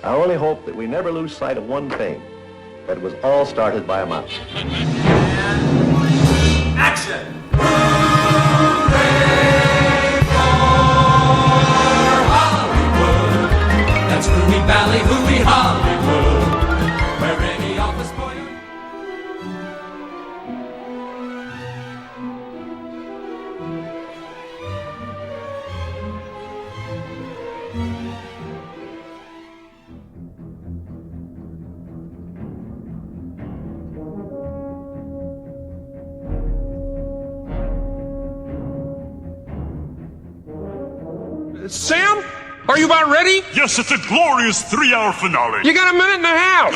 I only hope that we never lose sight of one thing, that it was all started by a mouse. Action! That's Hooey Valley, Hooey Hollywood, where any office boy... Sam? Are you about ready? Yes, it's a glorious 3-hour finale. You got a minute and a half.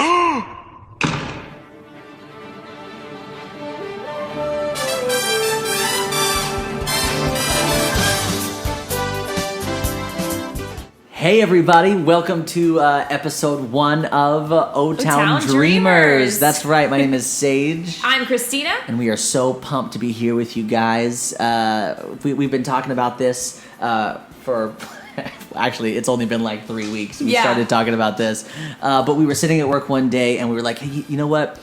Hey everybody, welcome to episode 1 of O-Town Dreamers. That's right, my name is Sage. I'm Christina. And we are so pumped to be here with you guys. We've been talking about this for... Actually, it's only been like 3 weeks. We started talking about this. But we were sitting at work one day and we were like, hey, you know what?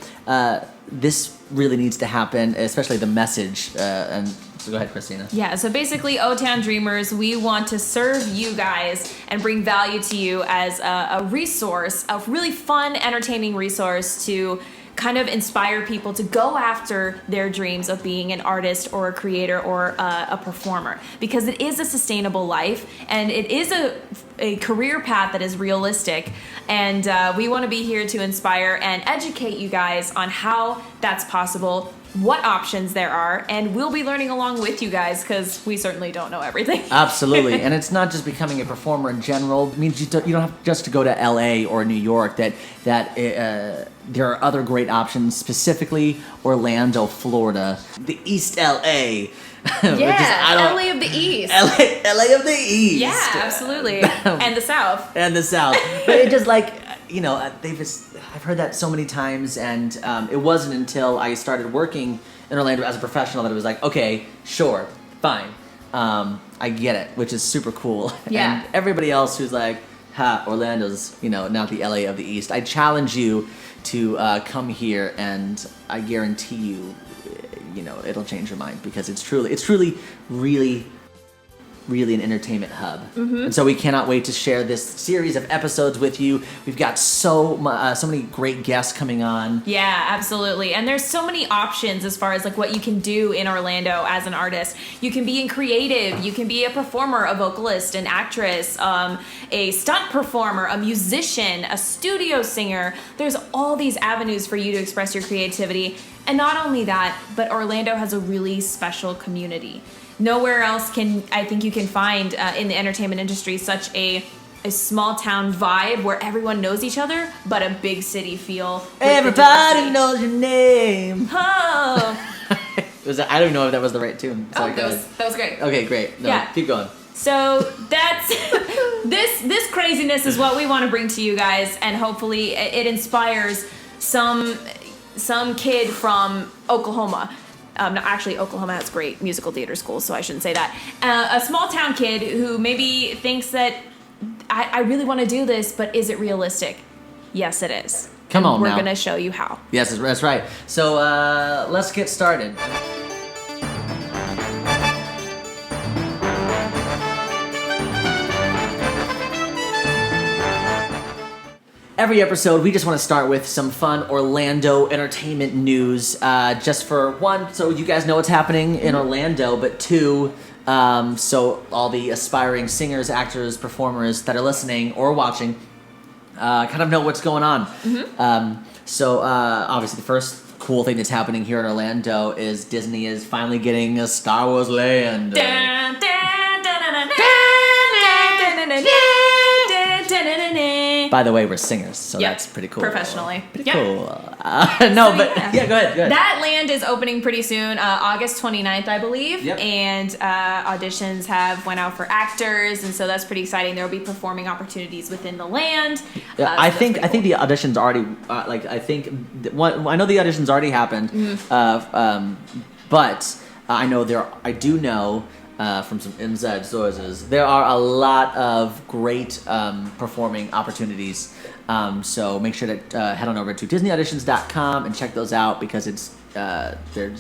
This really needs to happen, especially the message. And so go ahead, Christina. Yeah, so basically, O-Town Dreamers, we want to serve you guys and bring value to you as a resource, a really fun, entertaining resource to kind of inspire people to go after their dreams of being an artist or a creator or a performer, because it is a sustainable life and it is a career path that is realistic, and we want to be here to inspire and educate you guys on how that's possible, what options there are, and we'll be learning along with you guys because we certainly don't know everything. Absolutely. And it's not just becoming a performer in general. It means you don't have just to go to LA or New York. That there are other great options, specifically Orlando, Florida, the East LA. Yeah, LA of the East. LA of the East. Yeah, absolutely. And the South. And the South. But it just like, you know, I've heard that so many times, and it wasn't until I started working in Orlando as a professional that it was like, okay, sure, fine. I get it, which is super cool. Yeah. And everybody else who's like, Orlando's, not the LA of the East. I challenge you to come here, and I guarantee you, it'll change your mind, because it's truly really an entertainment hub. Mm-hmm. And so we cannot wait to share this series of episodes with you. We've got so many great guests coming on. Yeah, absolutely. And there's so many options as far as like what you can do in Orlando as an artist. You can be in creative, you can be a performer, a vocalist, an actress, a stunt performer, a musician, a studio singer. There's all these avenues for you to express your creativity. And not only that, but Orlando has a really special community. Nowhere else I think you can find in the entertainment industry such a small town vibe where everyone knows each other, but a big city feel. Everybody knows your name. Oh. I don't know if that was the right tune. Sorry, that was great. Okay, great. No, yeah. Keep going. So that's this craziness is what we want to bring to you guys, and hopefully it inspires some kid from Oklahoma. No, actually, Oklahoma has great musical theater schools, so I shouldn't say that. A small town kid who maybe thinks that I really want to do this, but is it realistic? Yes, it is. Come on, we're now. We're going to show you how. Yes, that's right. So let's get started. Every episode, we just want to start with some fun Orlando entertainment news. Just for one, so you guys know what's happening in Orlando, but two, so all the aspiring singers, actors, performers that are listening or watching kind of know what's going on. Mm-hmm. So obviously the first cool thing that's happening here in Orlando is Disney is finally getting a Star Wars land. By the way, we're singers, so that's pretty cool. Professionally. Pretty cool. Go ahead. That land is opening pretty soon, August 29th, I believe. Yep. And auditions went out for actors, and so that's pretty exciting. There will be performing opportunities within the land. Yeah, I think the auditions already I know the auditions already happened. Mm-hmm. But I do know from some inside sources, there are a lot of great performing opportunities. So make sure to head on over to DisneyAuditions.com and check those out because it's they're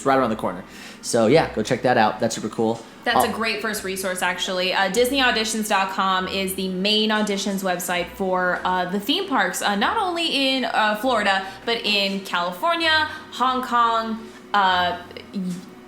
right around the corner. So yeah, go check that out. That's super cool. That's a great first resource, actually. DisneyAuditions.com is the main auditions website for the theme parks, not only in Florida, but in California, Hong Kong,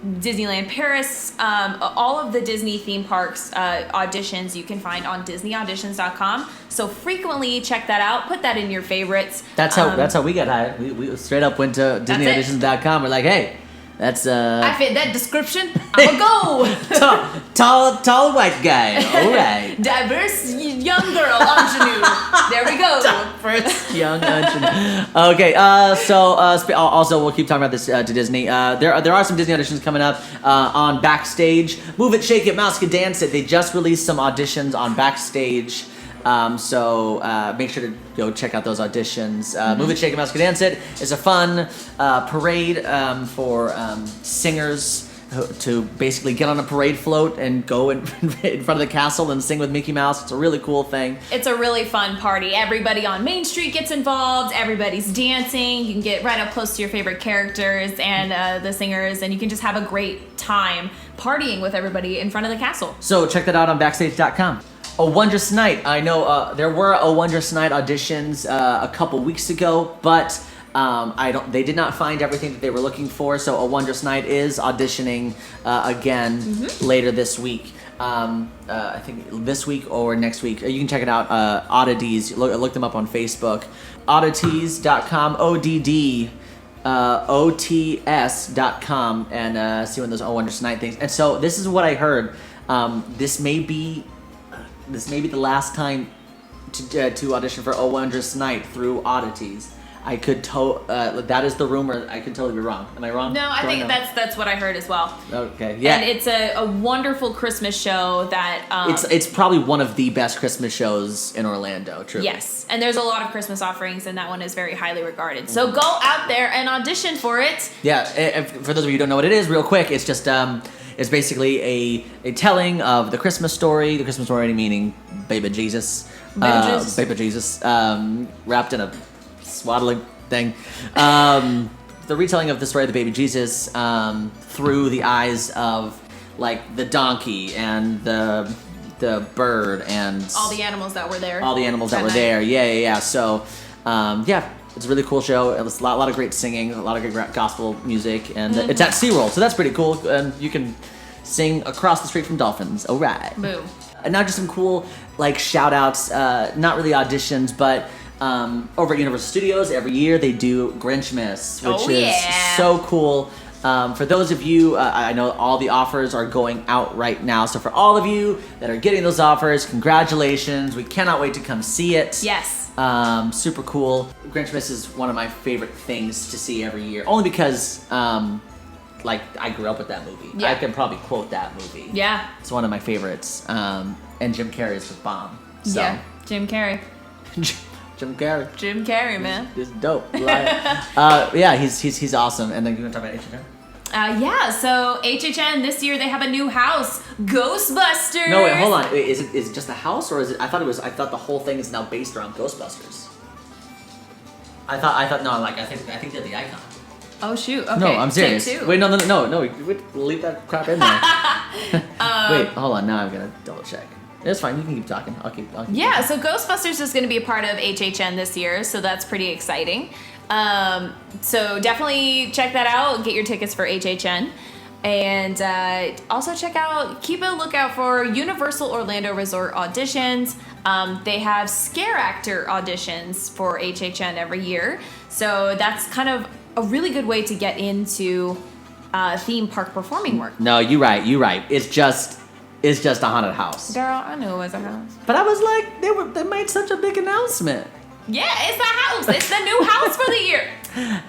Disneyland Paris, all of the Disney theme parks auditions you can find on DisneyAuditions.com. So frequently check that out. Put that in your favorites. That's how we got hired. We straight up went to DisneyAuditions.com. We're like, hey, that's I fit that description. I'ma go. tall white guy. All right. Diverse young girl ingenue. There we go. Diverse young ingenue. Okay. Also we'll keep talking about this to Disney. There are some Disney auditions coming up on Backstage. Move It, Shake It, Mouse It, Dance It. They just released some auditions on Backstage. So make sure to go check out those auditions. Move It, Shake It, Mouse It, Dance It is a fun parade for singers to basically get on a parade float and go in front of the castle and sing with Mickey Mouse. It's a really cool thing. It's a really fun party. Everybody on Main Street gets involved. Everybody's dancing. You can get right up close to your favorite characters and the singers, and you can just have a great time partying with everybody in front of the castle. So check that out on Backstage.com. A Wondrous Night. I know there were A Wondrous Night auditions a couple weeks ago, but they did not find everything that they were looking for. So A Wondrous Night is auditioning again later this week. I think this week or next week. You can check it out. Oddities. Look them up on Facebook. Oddities.com. OTS.com and see when those A Wondrous Night things. And so this is what I heard. This may be the last time to audition for A Wondrous Night through Oddities. I could that is the rumor. I could totally be wrong. Am I wrong? No, I think that's what I heard as well. Okay, yeah. And it's a wonderful Christmas show that it's probably one of the best Christmas shows in Orlando. Truly. Yes, and there's a lot of Christmas offerings, and that one is very highly regarded. So go out there and audition for it. Yeah, for those of you who don't know what it is, real quick, it's just it's basically a telling of the Christmas story. The Christmas story meaning Baby Jesus. Baby Jesus, wrapped in a swaddling thing. The retelling of the story of the baby Jesus through the eyes of like the donkey and the bird and all the animals that were there. Yeah. So it's a really cool show. It's a lot of great singing, a lot of great gospel music, and it's at SeaWorld, so that's pretty cool. And you can sing across the street from dolphins. All right. Boom. And now just some cool like shout outs, not really auditions, but over at Universal Studios every year they do Grinchmas, which is so cool. For those of you, I know all the offers are going out right now. So for all of you that are getting those offers, congratulations. We cannot wait to come see it. Yes. Super cool. Grinchmas is one of my favorite things to see every year. Only because, like, I grew up with that movie. Yeah. I can probably quote that movie. Yeah. It's one of my favorites. And Jim Carrey is the bomb. So. Yeah, Jim Carrey. Jim Carrey. Jim Carrey, man. This is dope. Yeah, he's awesome. And then you want to talk about HHN? So HHN this year they have a new house, Ghostbusters. No, wait, hold on. Wait, is it just a house or is it? I thought the whole thing is now based around Ghostbusters. I think they're the icon. Oh shoot! Okay. No, I'm serious. Take two. Wait, no. Leave that crap in there. Wait, hold on. Now I'm gonna double check. It's fine. You can keep talking. I'll keep Yeah. So Ghostbusters is going to be a part of HHN this year, so that's pretty exciting. So definitely check that out. Get your tickets for HHN. And also keep a lookout for Universal Orlando Resort auditions. They have scare actor auditions for HHN every year. So that's kind of a really good way to get into theme park performing work. No, you're right. It's just a haunted house. Girl, I knew it was a house. But I was like, they made such a big announcement. Yeah, it's the house. It's the new house for the year.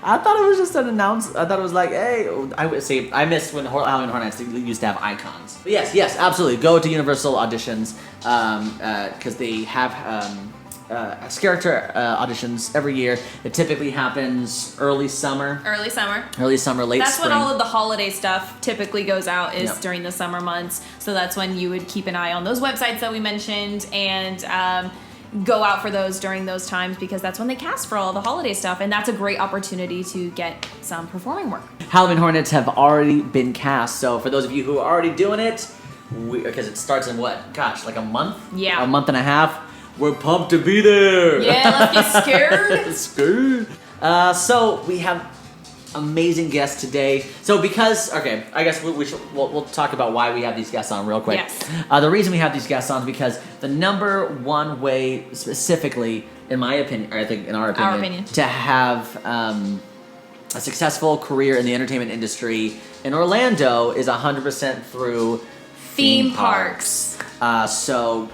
I thought it was just an announcement. I thought it was like, hey, I missed when Halloween Horror Nights used to have icons. But yes, absolutely. Go to Universal auditions because they have character auditions every year. It typically happens early summer, Early summer. late That's spring. when all of the holiday stuff typically goes out, is Yep. during the summer months. So that's when you would keep an eye on those websites that we mentioned and go out for those during those times, because that's when they cast for all the holiday stuff. And that's a great opportunity to get some performing work. Halloween Hornets have already been cast. So for those of you who are already doing it, because it starts in what? Gosh, like a month? Yeah. A month and a half. We're pumped to be there. Yeah, let's get scared. Scared. So we have amazing guests today. So because, okay, I guess we'll talk about why we have these guests on real quick. Yes. The reason we have these guests on is because the number one way, specifically, in my opinion, or I think in our opinion, to have a successful career in the entertainment industry in Orlando is 100% through Theme parks. So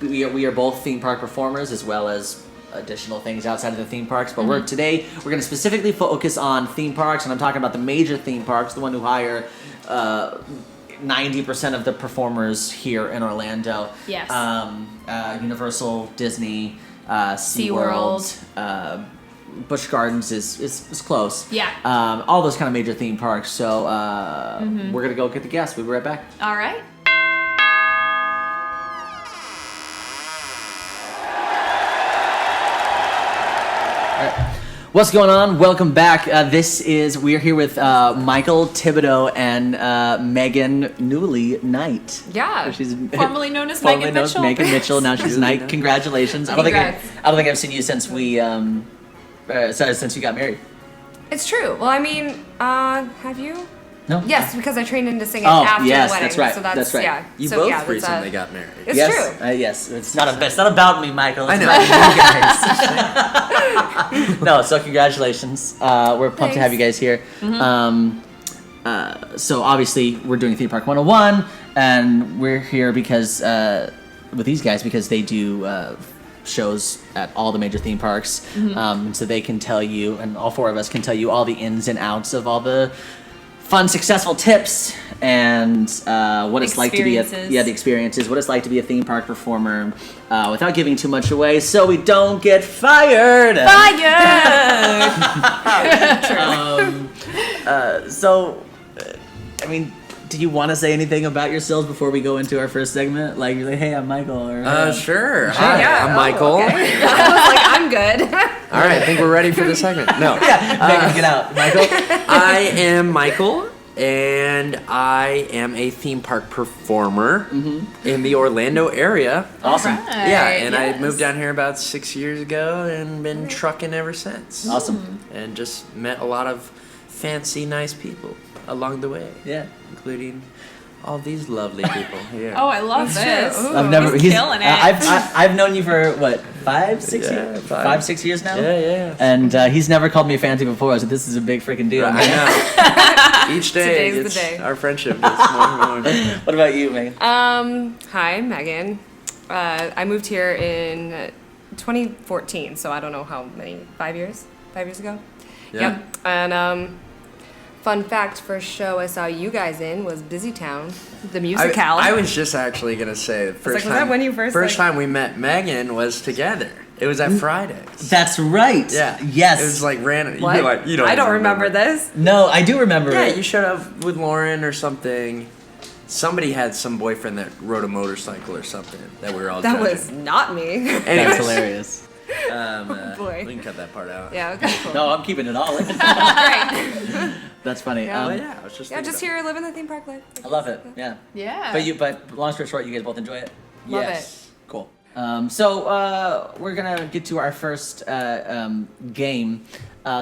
we are both theme park performers, as well as additional things outside of the theme parks. But today we're going to specifically focus on theme parks, and I'm talking about the major theme parks, the one who hire 90% of the performers here in Orlando. Yes. Universal, Disney, SeaWorld. SeaWorld, Busch Gardens is close. Yeah. All those kind of major theme parks. So we're gonna go get the guests. We'll be right back. All right. What's going on? Welcome back. We're here with Michael Thibodeau and Meghan Newley Knight. Yeah. She's Formerly known as formerly Meghan known as Mitchell. Meghan Mitchell. Now she's Knight. Congratulations. I don't think I've seen you since since you got married. It's true. Well, I mean, have you? No. Yes, because I trained into singing Oh, after yes, the wedding. that's right. So That's right. Yeah. You so, both yeah, that's, recently got married. It's yes, true. yes. It's not about me, Michael. I It's know. about you guys. No, so congratulations. We're pumped to have you guys here. So obviously we're doing Theme Park 101, and we're here because with these guys because they do shows at all the major theme parks, so they can tell you, and all four of us can tell you all the ins and outs of all the fun, successful tips and what it's like to be the experiences, what it's like to be a theme park performer, without giving too much away, so we don't get fired. So, I mean, do you want to say anything about yourselves before we go into our first segment? Like, you're like, hey, I'm Michael. Or, Sure. Hi, Yeah. I'm Michael. Okay. I was like, I'm good. All right, I think we're ready for the segment. No. Meghan, get out. Michael? I am Michael, and I am a theme park performer in the Orlando area. Awesome. Yeah, and I yes. moved down here about 6 years ago and been trucking ever since. Awesome. And just met a lot of fancy, nice people along the way. Yeah. Including all these lovely people here. Oh, I love this. I've never. He's killing it. I've known you for what, 5-6 years? Yeah, 5-6 years now. Yeah. And he's never called me a fancy before, so this is a big freaking deal. I know. Each day, Today's the day. our friendship gets more and more. What about you, Meghan? Hi, I'm Megan. I moved here in 2014, so I don't know how many, 5 years? 5 years ago? Yeah. Yep. And fun fact, first show I saw you guys in was Busy Town, the musical. I was just actually gonna say the first was time. that when you first, time we met Megan was together. It was at Fridays. That's right. Yeah. Yes. It was like random. What? You don't I don't even remember this. No, I do remember Yeah, it. you showed up with Lauren or something. Somebody had some boyfriend that rode a motorcycle or something that we were all. That judging. was not me. That's Anyways, hilarious. boy. we can cut that part out. Yeah, okay, cool. No, I'm keeping it all in. Great. That's funny. Yeah. But yeah, I was just. Yeah, thinking just about here living the theme park life. I love it. Yeah. Yeah. But long story short, you guys both enjoy it. Love Yes. Cool. So we're gonna get to our first game.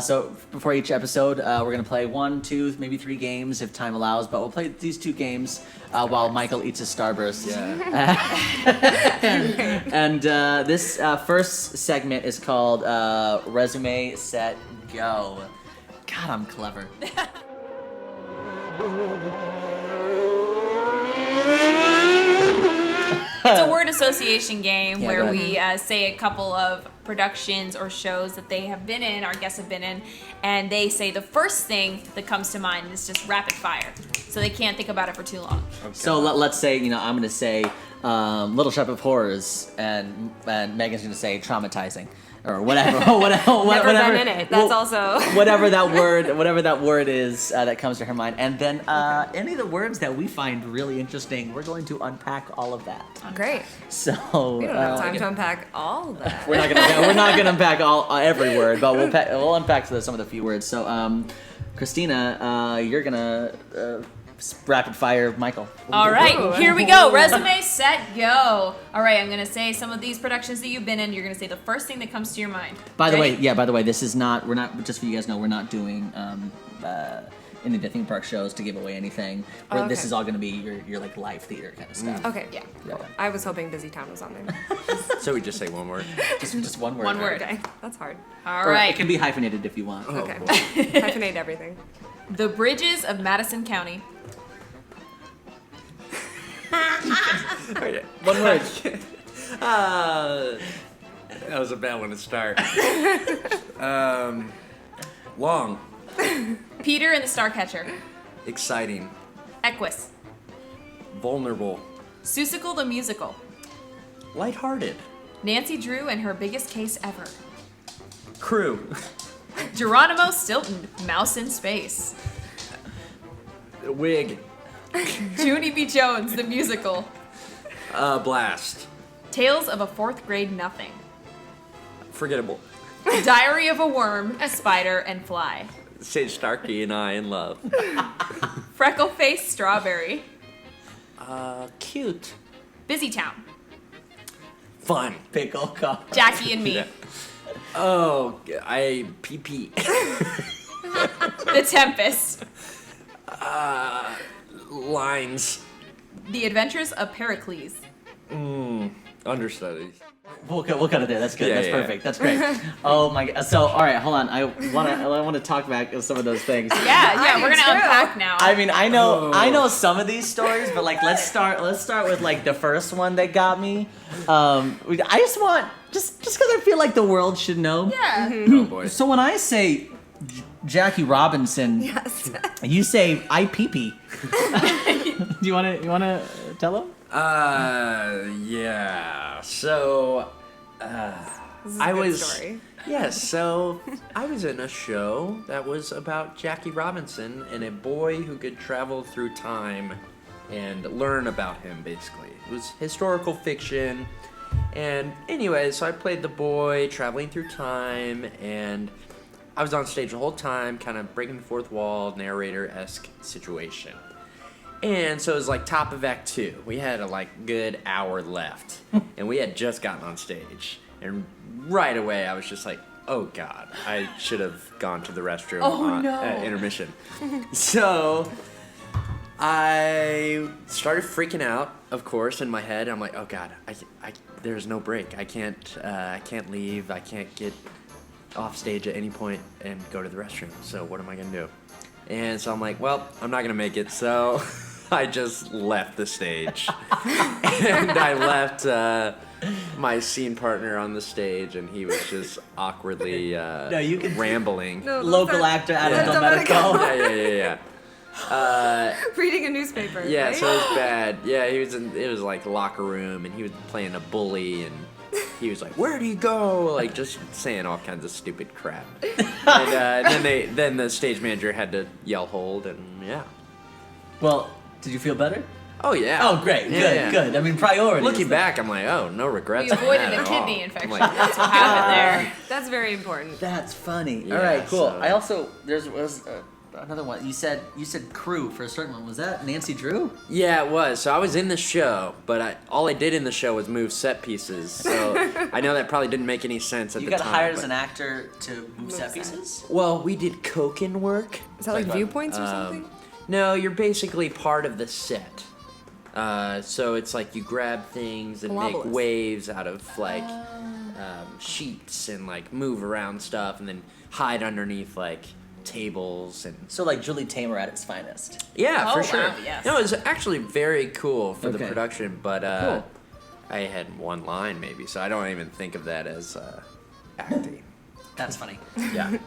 So before each episode, we're gonna play 1, 2, maybe 3 games if time allows. But we'll play these 2 games while Michael eats his Starburst. Yeah. And this first segment is called Resume Set Go. God, I'm clever. It's a word association game Yeah, where go we say a couple of productions or shows that they have been in, our guests have been in, and they say the first thing that comes to mind. It's just rapid fire. So they can't think about it for too long. So let's say, I'm gonna say Little Shop of Horrors, and Megan's gonna say traumatizing or whatever. whatever. Never been in it. That's also whatever that word is that comes to her mind. And then any of the words that we find really interesting, we're going to unpack all of that. great. So We don't have time to unpack all that. we're not gonna unpack every word, but we'll unpack some of the few words. So Christina, you're gonna rapid fire Michael. All right, here we go. Resume, set, go. All right, I'm going to say some of these productions that you've been in. You're going to say the first thing that comes to your mind. By the Ready? way, this is not, we're not, just so you guys know, we're not doing any of the theme park shows to give away anything. Oh, okay. This is all going to be your like live theater kind of stuff. Okay. Yeah. Cool. I was hoping Busy Town was on there. So we just say one word. Just one word. One word. Okay, that's hard. All Or right. it can be hyphenated if you want. Okay, boy. hyphenate everything. The Bridges of Madison County. One word. That was a bad one to start. Long. Peter and the Starcatcher. Exciting. Equus. Vulnerable. Seussical the Musical. Lighthearted. Nancy Drew and her biggest case ever. Crew. Geronimo Stilton, Mouse in Space. Wig. Junie B. Jones, the musical. Blast. Tales of a Fourth Grade Nothing. Forgettable. Diary of a Worm, a Spider, and Fly. Say Starkey and I in love. Freckle Face Strawberry. Cute. Busy Town. Fun. Pickle cup. Jackie and Me. Yeah. Oh, I pee. The Tempest. Lines. The Adventures of Pericles. Understudies. We'll cut it there. That's good. Yeah, That's yeah. perfect. That's great. Oh my god. So all right, hold on. I want to talk back some of those things. Yeah, we're gonna unpack now. I mean, I know some of these stories, but like let's start with like the first one that got me. I just want just because I feel like the world should know. Yeah. Oh boy. So when I say Jackie Robinson, Yes. you say I pee pee. Do you want to tell them? Yeah. So, This is a I good was. story. Yes, so I was in a show that was about Jackie Robinson and a boy who could travel through time and learn about him, basically. It was historical fiction. And anyway, so I played the boy traveling through time, and I was on stage the whole time, kind of breaking the fourth wall, narrator-esque situation. And so it was like top of Act 2. We had a good hour left, and we had just gotten on stage. And right away, I was just like, oh God, I should have gone to the restroom at intermission. So I started freaking out, of course, in my head. I'm like, oh God, there's no break. I can't leave. I can't get off stage at any point and go to the restroom. So what am I gonna do? And so I'm like, well, I'm not gonna make it. So I just left the stage. And I left my scene partner on the stage, and he was just awkwardly you can- rambling. No, Local that's actor Adam Yeah. Domenico. Yeah. reading a newspaper. Yeah, right? so it was bad. Yeah, it was like locker room, and he was playing a bully, and he was like, "Where do you go?" Like just saying all kinds of stupid crap. And then the stage manager had to yell hold, and yeah. Well, did you feel better? Oh yeah. Oh, great. Yeah, Good. I mean, priorities. Looking back, I'm like, oh, no regrets. We on avoided that a at kidney all. infection. I'm like, That's what happened there. That's very important. That's funny. Yeah, All right, cool. so- I also was another one. You said crew for a certain one. Was that Nancy Drew? Yeah, it was. So I was in the show, but all I did in the show was move set pieces. So I know that probably didn't make any sense at You the got time. hired as but- an actor to move set pieces? Well, we did Koken work. Is that like viewpoints or something? No, you're basically part of the set. So it's like you grab things and make Parabolas. waves out of sheets and move around stuff and then hide underneath tables and So like Julie Taymor at its finest. yeah, Oh, for sure. wow, yes. No, it was actually very cool for the Okay. production, but Cool. I had one line maybe, so I don't even think of that as acting. That's funny. Yeah.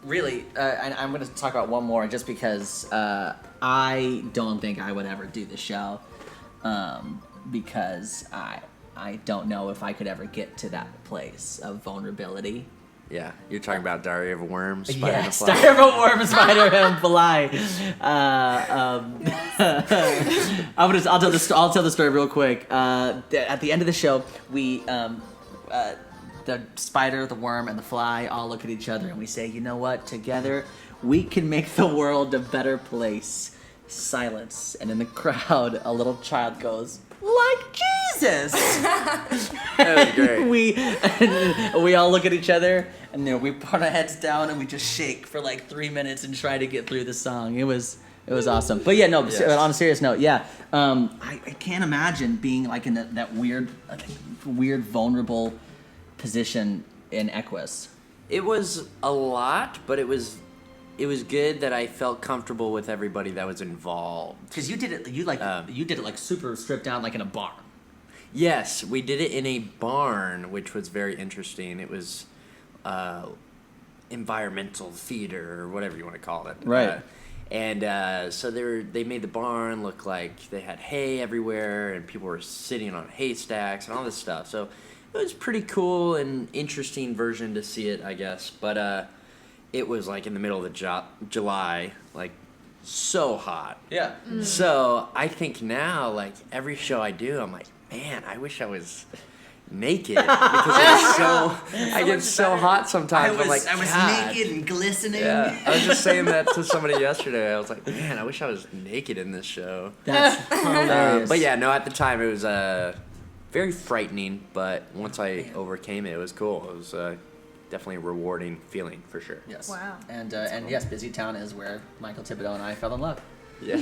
Really, and I'm going to talk about one more just because I don't think I would ever do the show. because I don't know if I could ever get to that place of vulnerability. Yeah, you're talking about Diary of a Worm, Spider and a Yes, Fly. Diary of a Worm, Spider and Fly. I'll tell the story real quick. At the end of the show, we the spider, the worm, and the fly all look at each other and we say, you know what? Together, we can make the world a better place. Silence, and in the crowd, a little child goes, like Jesus. That was great. we all look at each other, and we put our heads down and we just shake for like 3 minutes and try to get through the song. It was awesome. But yeah, no. Yes. On a serious note, yeah, I can't imagine being like in that weird, vulnerable position in Equus. It was a lot, but it was good that I felt comfortable with everybody that was involved. Because you did it like super stripped down, like in a bar. Yes, we did it in a barn, which was very interesting. It was environmental theater, or whatever you want to call it. Right. So they made the barn look like they had hay everywhere, and people were sitting on haystacks and all this stuff. So it was pretty cool and interesting version to see it, I guess. But it was like in the middle of the July, like so hot. Yeah. So I think now, like every show I do, I'm like, man, I wish I was naked because I get so hot sometimes. I'm like, I was God. naked and glistening. Yeah, I was just saying that to somebody yesterday. I was like, man, I wish I was naked in this show. That's hilarious. But yeah, no, at the time it was very frightening, but once I overcame it, it was cool. It was definitely a rewarding feeling for sure. Yes. Wow. And yes, Busy Town is where Michael Thibodeau and I fell in love. Yeah.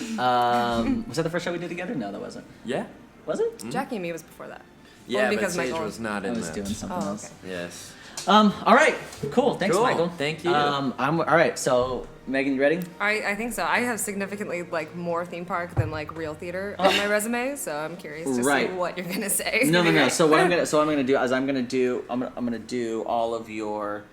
Was that the first show we did together? No, that wasn't. Yeah. Was it? Jackie and me was before that. Yeah, Well, but because Sage Michael- was not I in was that. doing something Oh, else. okay. Yes. All right. Cool. Thanks, Cool. Michael. Thank you. I'm all right. So, Megan, you ready? I think so. I have significantly like more theme park than like real theater on my resume, so I'm curious to Right. see what you're gonna say. No. So what I'm gonna do is I'm gonna do all of your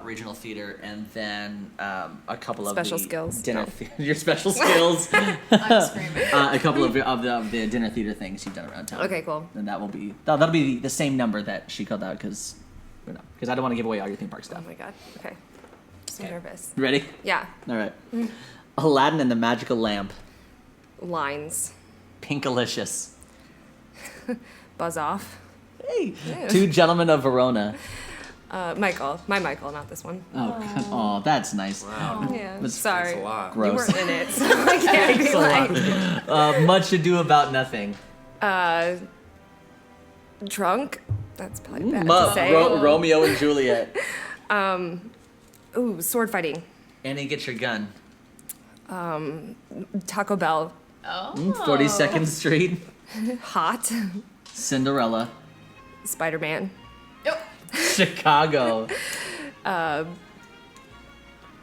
regional theater and then a couple of Special the skills. dinner No. your special skills. I'm screaming. A couple of the dinner theater things you've done around town. Okay, cool. And that'll be the same number that she called out because I don't want to give away all your theme park Oh stuff. my god. Okay. So Okay. nervous. You ready? Yeah. All right. Aladdin and the Magical Lamp. Lines. Pinkalicious. Buzz off. Hey. Yeah. Two Gentlemen of Verona. Michael. My Michael, not this one. Oh, that's nice. Wow. Yeah. That's- Sorry. That's a lot. Gross. You weren't in it, so I can't be like. Much Ado About Nothing. Drunk. That's probably bad to say. Romeo and Juliet. Ooh, sword fighting. Annie, get your gun. Taco Bell. Oh. 42nd Street. Hot. Cinderella. Spider-Man. Chicago.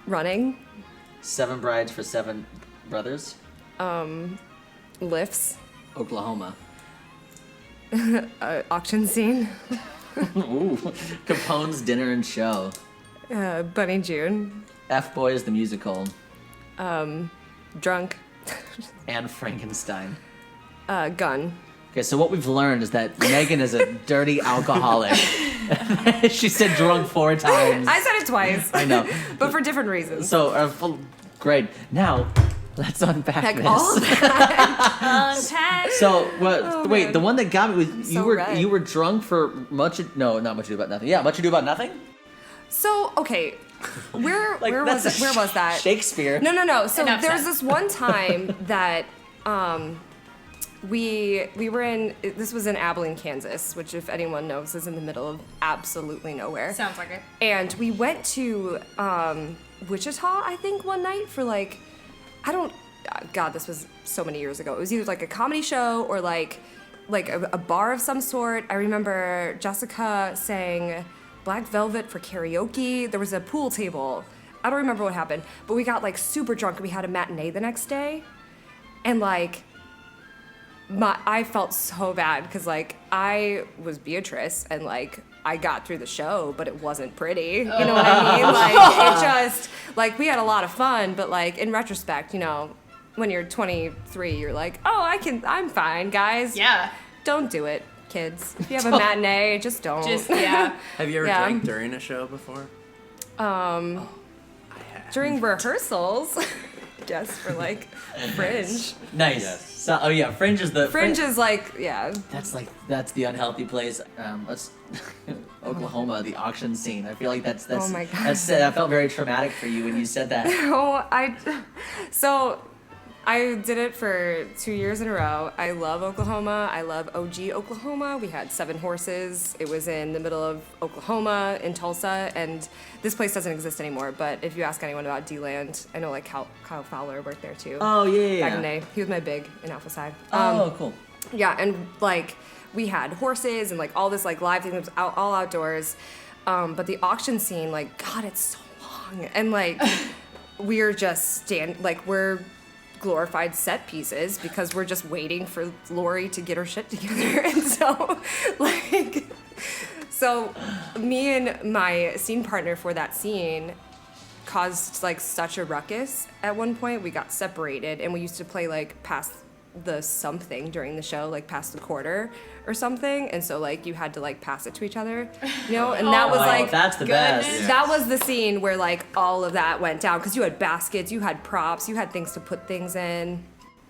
Running. Seven Brides for Seven Brothers. Lifts. Oklahoma. Auction scene. Ooh. Capone's Dinner and Show. Bunny June. F Boys the Musical. Drunk. And Frankenstein. Gun. Okay, so what we've learned is that Megan is a dirty alcoholic. She said drunk 4 times. I said it twice. I know. But for different reasons. So, great. Now, let's unpack Heck, this. all of that. Unpack. So, what? Oh, wait, man. the one that got me was so red. you were drunk for not Much Ado About Nothing. Yeah, Much Ado About Nothing. So, okay. Where was that? Shakespeare. No. So Enough there was said. this one time that we were in. This was in Abilene, Kansas, which, if anyone knows, is in the middle of absolutely nowhere. Sounds like it. And we went to Wichita, I think, one night for like, God, this was so many years ago. It was either like a comedy show or like a bar of some sort. I remember Jessica sang Black Velvet for karaoke. There was a pool table. I don't remember what happened, but we got like super drunk and we had a matinee the next day. And like, I felt so bad because like I was Beatrice and like I got through the show, but it wasn't pretty. You know what I mean? Like it just like we had a lot of fun, but like in retrospect, you know, when you're 23, you're like, oh, I'm fine, guys. Yeah. Don't do it, kids. If you have a matinee, just don't. Just, yeah. Have you ever Yeah. drank during a show before? During rehearsals, just for like Fringe. Nice. Yes. So, oh yeah, Fringe is the Fringe is like, yeah. That's the unhealthy place. Let's Oklahoma, the auction scene. I feel like that's Oh my God. that felt very traumatic for you when you said that. So I did it for 2 years in a row. I love Oklahoma. I love OG Oklahoma. We had 7 horses. It was in the middle of Oklahoma in Tulsa, and this place doesn't exist anymore. But if you ask anyone about D-Land, I know like Kyle Fowler worked there too. Oh yeah. Back in the day, he was my big in Alpha Psi. Oh cool. Yeah, and like we had horses and like all this like live things all outdoors. But the auction scene, like God, it's so long, and like we're just we're glorified set pieces because we're just waiting for Lori to get her shit together. And so me and my scene partner for that scene caused like such a ruckus at one point. We got separated, and we used to play like past the something during the show, like past the quarter or something, and so like you had to like pass it to each other, you know, and that was like that's the best. Yes. that was the scene where like all of that went down because you had baskets, you had props, you had things to put things in.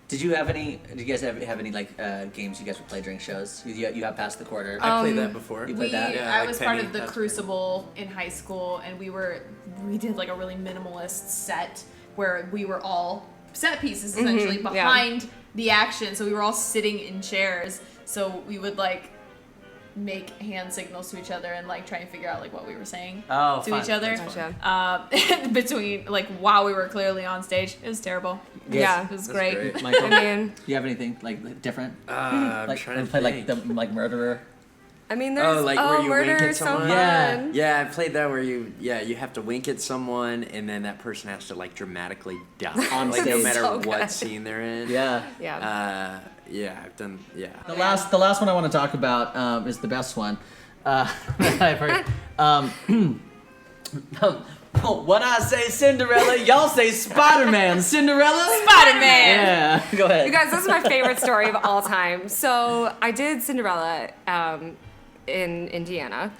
Did you guys have any like games you guys would play during shows? You have past the quarter. I played that before. You played that? Yeah, I like was part Penny, of the that's Crucible in high school, and we did like a really minimalist set where we were all set pieces essentially yeah. behind the action, so we were all sitting in chairs, so we would like make hand signals to each other and like try and figure out like what we were saying to fun. each other Gotcha. between like while we were clearly on stage. It was terrible. Yeah. It was That's great. great. Michael, I mean, do you have anything like different? I'm Like trying to play like think. the like murderer. there's like where you wink murder at is so someone? fun. Yeah. I played that where you have to wink at someone, and then that person has to like dramatically die On like no stage. matter So what good. scene they're in. Yeah. Yeah. I've done. Yeah. The last one I want to talk about is the best one that I've heard. When I say Cinderella, y'all say Spider-Man. Cinderella? Spider-Man! Yeah. Go ahead. You guys, this is my favorite story of all time. So I did Cinderella in Indiana,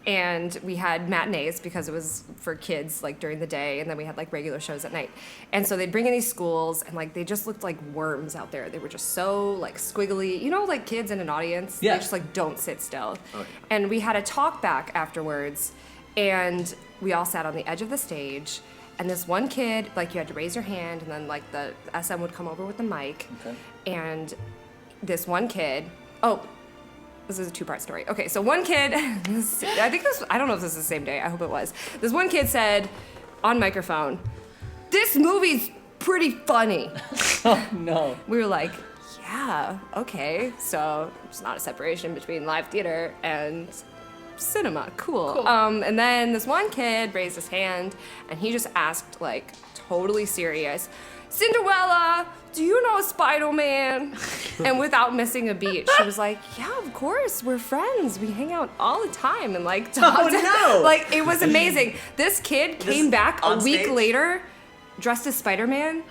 and we had matinees because it was for kids like during the day, and then we had like regular shows at night. And so they'd bring in these schools, and like they just looked like worms out there. They were just so like squiggly, you know, like kids in an audience. Yeah. They just like don't sit still. Okay. And we had a talk back afterwards, and we all sat on the edge of the stage. And this one kid, like you had to raise your hand, and then like the SM would come over with the mic. Okay. And this one kid, this is a 2-part story. Okay, so one kid, I don't know if this is the same day, I hope it was. This one kid said on microphone, "This movie's pretty funny." Oh no. We were like, yeah, okay. So it's not a separation between live theater and cinema. Cool. And then this one kid raised his hand, and he just asked, like, totally serious, "Cinderella, do you know Spider-Man?" And without missing a beat, she was like, "Yeah, of course. We're friends. We hang out all the time and like talk." Oh, no. Like, it was amazing. This kid came back a on week stage? later, dressed as Spider-Man,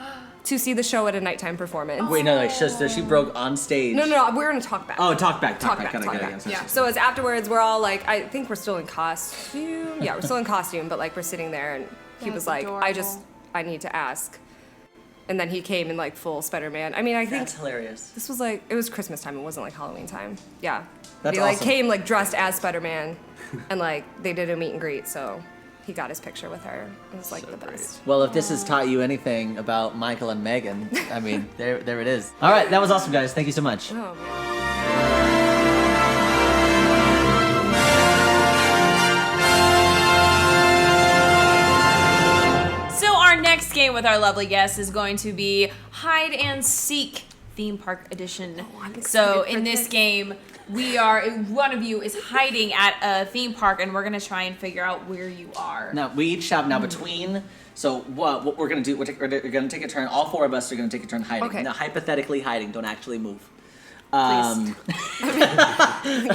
to see the show at a nighttime performance. Wait, no, so she broke on stage. No, we're gonna talk back. Oh, talk back. Got it. Yeah. So it's afterwards, we're all like, I think we're still in costume. Yeah, we're still in costume, but like we're sitting there, and he was like, adorable. I need to ask. And then he came in like full Spider-Man. I mean, I think That's hilarious. this was like, it was Christmas time. It wasn't like Halloween time. Yeah. That's he like awesome. came like dressed as Spider-Man, and like they did a meet and greet, so he got his picture with her. It was like So the great. best. Well, if this has taught you anything about Michael and Meghan, I mean, there it is. All right, that was awesome, guys. Thank you so much. Oh man. So our next game with our lovely guests is going to be Hide and Seek Theme Park Edition. So in this game, one of you is hiding at a theme park, and we're gonna try and figure out where you are. Now, we each have between. So what we're gonna do? We're gonna take a turn. All 4 of us are gonna take a turn hiding. Okay. Now, hypothetically hiding. Don't actually move. Give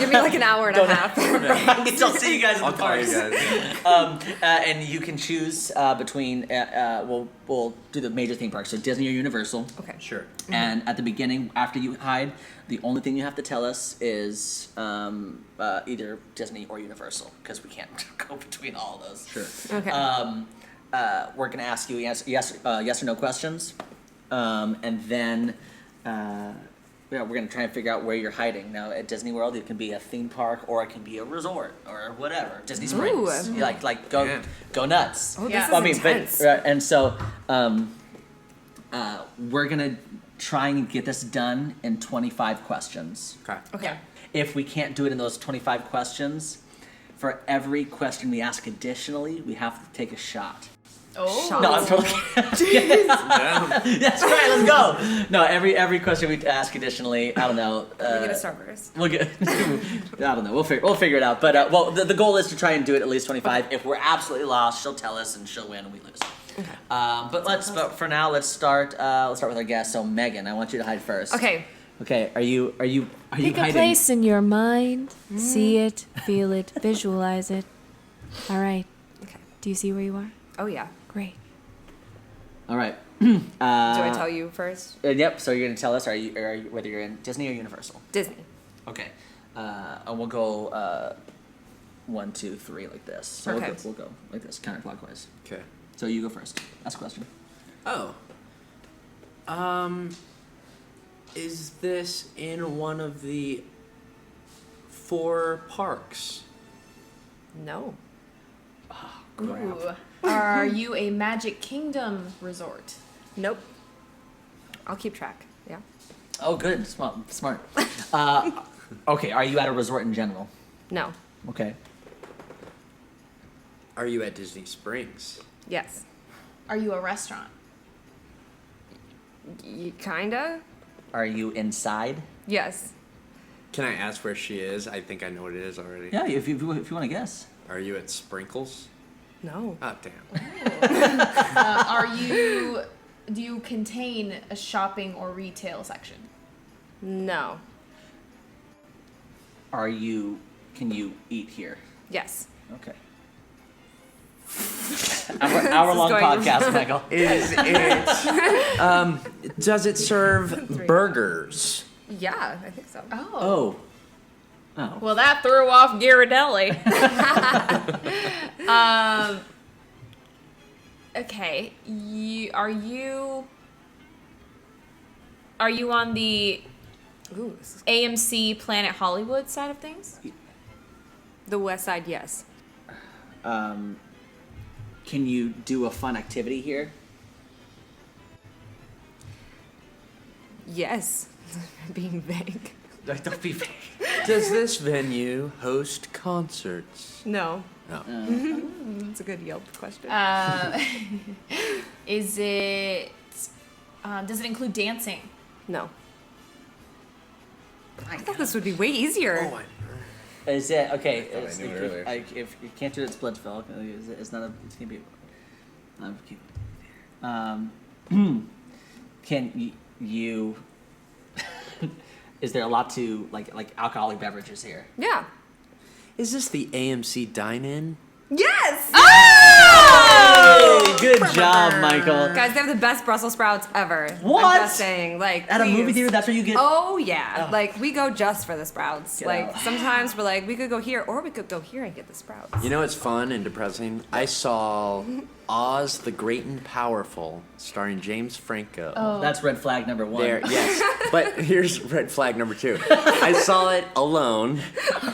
me like an hour and a half. I'll see you guys in the I'll call you parks. guys. And you can choose between. We'll do the major theme parks. So Disney or Universal. Okay. Sure. And at the beginning, after you hide, the only thing you have to tell us is either Disney or Universal, because we can't go between all of those. Sure. Okay. We're gonna ask you yes or no questions, and then we're gonna try and figure out where you're hiding. Now at Disney World, it can be a theme park or it can be a resort or whatever. Disney Springs, Ooh. Go nuts. Oh, this Yeah. is intense. And so we're gonna try and get this done in 25 questions. Okay. Okay. If we can't do it in those 25 questions, for every question we ask additionally, we have to take a shot. Oh. Shot. No, I'm totally. That's right. Let's go. No, every question we ask additionally, I don't know. We get a Starburst. We'll get. I don't know. We'll figure it out. But the goal is to try and do it at least 25. If we're absolutely lost, she'll tell us and she'll win and we lose. Okay. But for now, let's start. Let's start with our guest. So Megan, I want you to hide first. Okay. Okay. Are you Pick hiding? a place in your mind. See it, feel it, visualize it. All right. Okay. Do you see where you are? Oh yeah. Great. All right. Do I tell you first? Yep. So you're gonna tell us, are you whether you're in Disney or Universal? Disney. Okay. And we'll go 1, 2, 3 like this. So Okay. we'll go like this, counterclockwise. Okay. So you go first. Ask a question. Oh. Is this in one of the 4 parks? No. Ooh. Are you a Magic Kingdom resort? Nope. I'll keep track. Yeah. Oh, good. Smart. Okay. Are you at a resort in general? No. Okay. Are you at Disney Springs? Yes. Are you a restaurant? Kinda. Are you inside? Yes. Can I ask where she is? I think I know what it is already. Yeah. If you want to guess. Are you at Sprinkles? No. Oh, damn. Do you contain a shopping or retail section? No. Can you eat here? Yes. Okay. Hour-long going- podcast, Michael. Is it? Does it serve burgers? Yeah, I think so. Oh. Well, that threw off Ghirardelli. Okay. Are you on the Ooh, this is AMC Planet Hollywood side of things? the West Side. Yes. Can you do a fun activity here? Yes. Being vague. Don't be vague. Does this venue host concerts? No. No. That's a good Yelp question. Is it? Does it include dancing? No. I thought this would be way easier. Oh, Is it okay? I knew it earlier. If you can't do it at Splitsville, it's not a. It's gonna be. Can you? Is there a lot to like alcoholic beverages here? Yeah. Is this the AMC Dine-In? Yes! Hey, good job, Michael. Guys, they have the best Brussels sprouts ever. What? I'm just saying, like, At a movie please. theater, that's where you get. Oh yeah, like we go just for the sprouts. Get like out. sometimes we're like we could go here or we could go here and get the sprouts. You know what's fun and depressing? I saw Oz the Great and Powerful, starring James Franco. Oh. That's red flag number 1. There, yes. But here's red flag number 2. I saw it alone,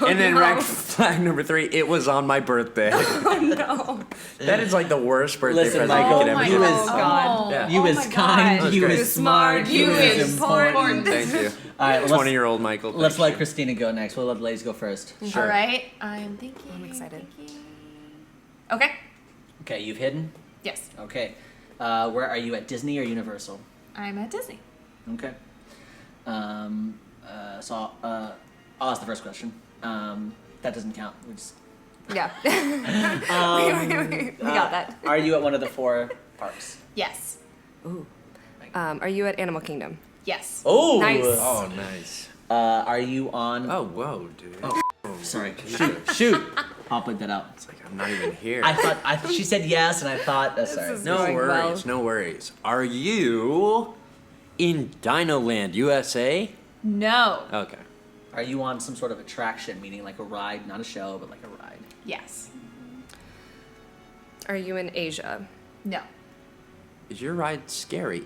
and then red flag number 3. It was on my birthday. Oh no. That is like the worst birthday Listen, present Michael, you could Oh ever my you get. is God. Yeah. you Oh is my kind, God. you That's is smart, you is important. Thank you. All right, let's 20-year-old Michael. let's thank let you. Christina go next. We'll let the ladies go first. Sure. All right. I'm thinking. I'm excited. Okay. Okay, you've hidden. Yes. Okay, where are you at Disney or Universal? I'm at Disney. Okay. So I'll ask the first question. That doesn't count. We just. Yeah. we got that. Are you at one of the 4 parks? Yes. Are you at Animal Kingdom? Yes. Oh. Nice. Oh, nice. Are you on? Oh, whoa, dude. Oh, sorry. Shoot. I'll put that out. It's like I'm not even here. I thought she said yes, and I thought. Sorry. is No going worries, well. no worries. Are you in Dinoland, USA? No. Okay. Are you on some sort of attraction, meaning like a ride, not a show, but like a ride? Yes. Are you in Asia? No. Is your ride scary?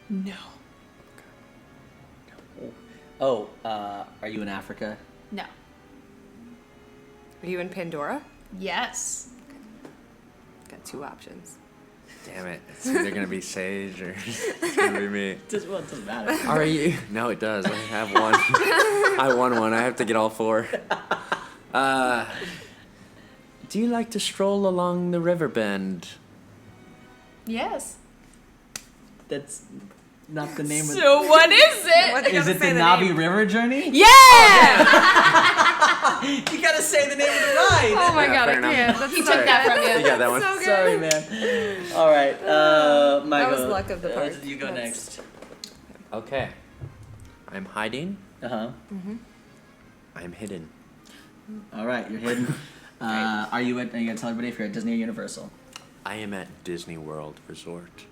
No. Oh, are you in Africa? No. Are you in Pandora? Yes. Got 2 options. Damn it. It's either going to be Sage or it's going to be me. Just well, it doesn't matter. Are you? No, it does. I have one. I won one. I have to get all 4. Do you like to stroll along the river bend? Yes. That's not the name of. So what is it? What? You Is gotta it the say Navi name. River Journey? Yeah! You gotta say the name of the ride. Oh my god, I fair enough. can't. That's He so took that good. from you. You got that one? So good. Sorry, man. All right, Michael. was luck of the park. You go That's- next. Okay. I'm hiding. Uh huh. I'm hidden. All right, you're hidden. Are you gonna tell everybody if you're at Disney or Universal? I am at Disney World Resort.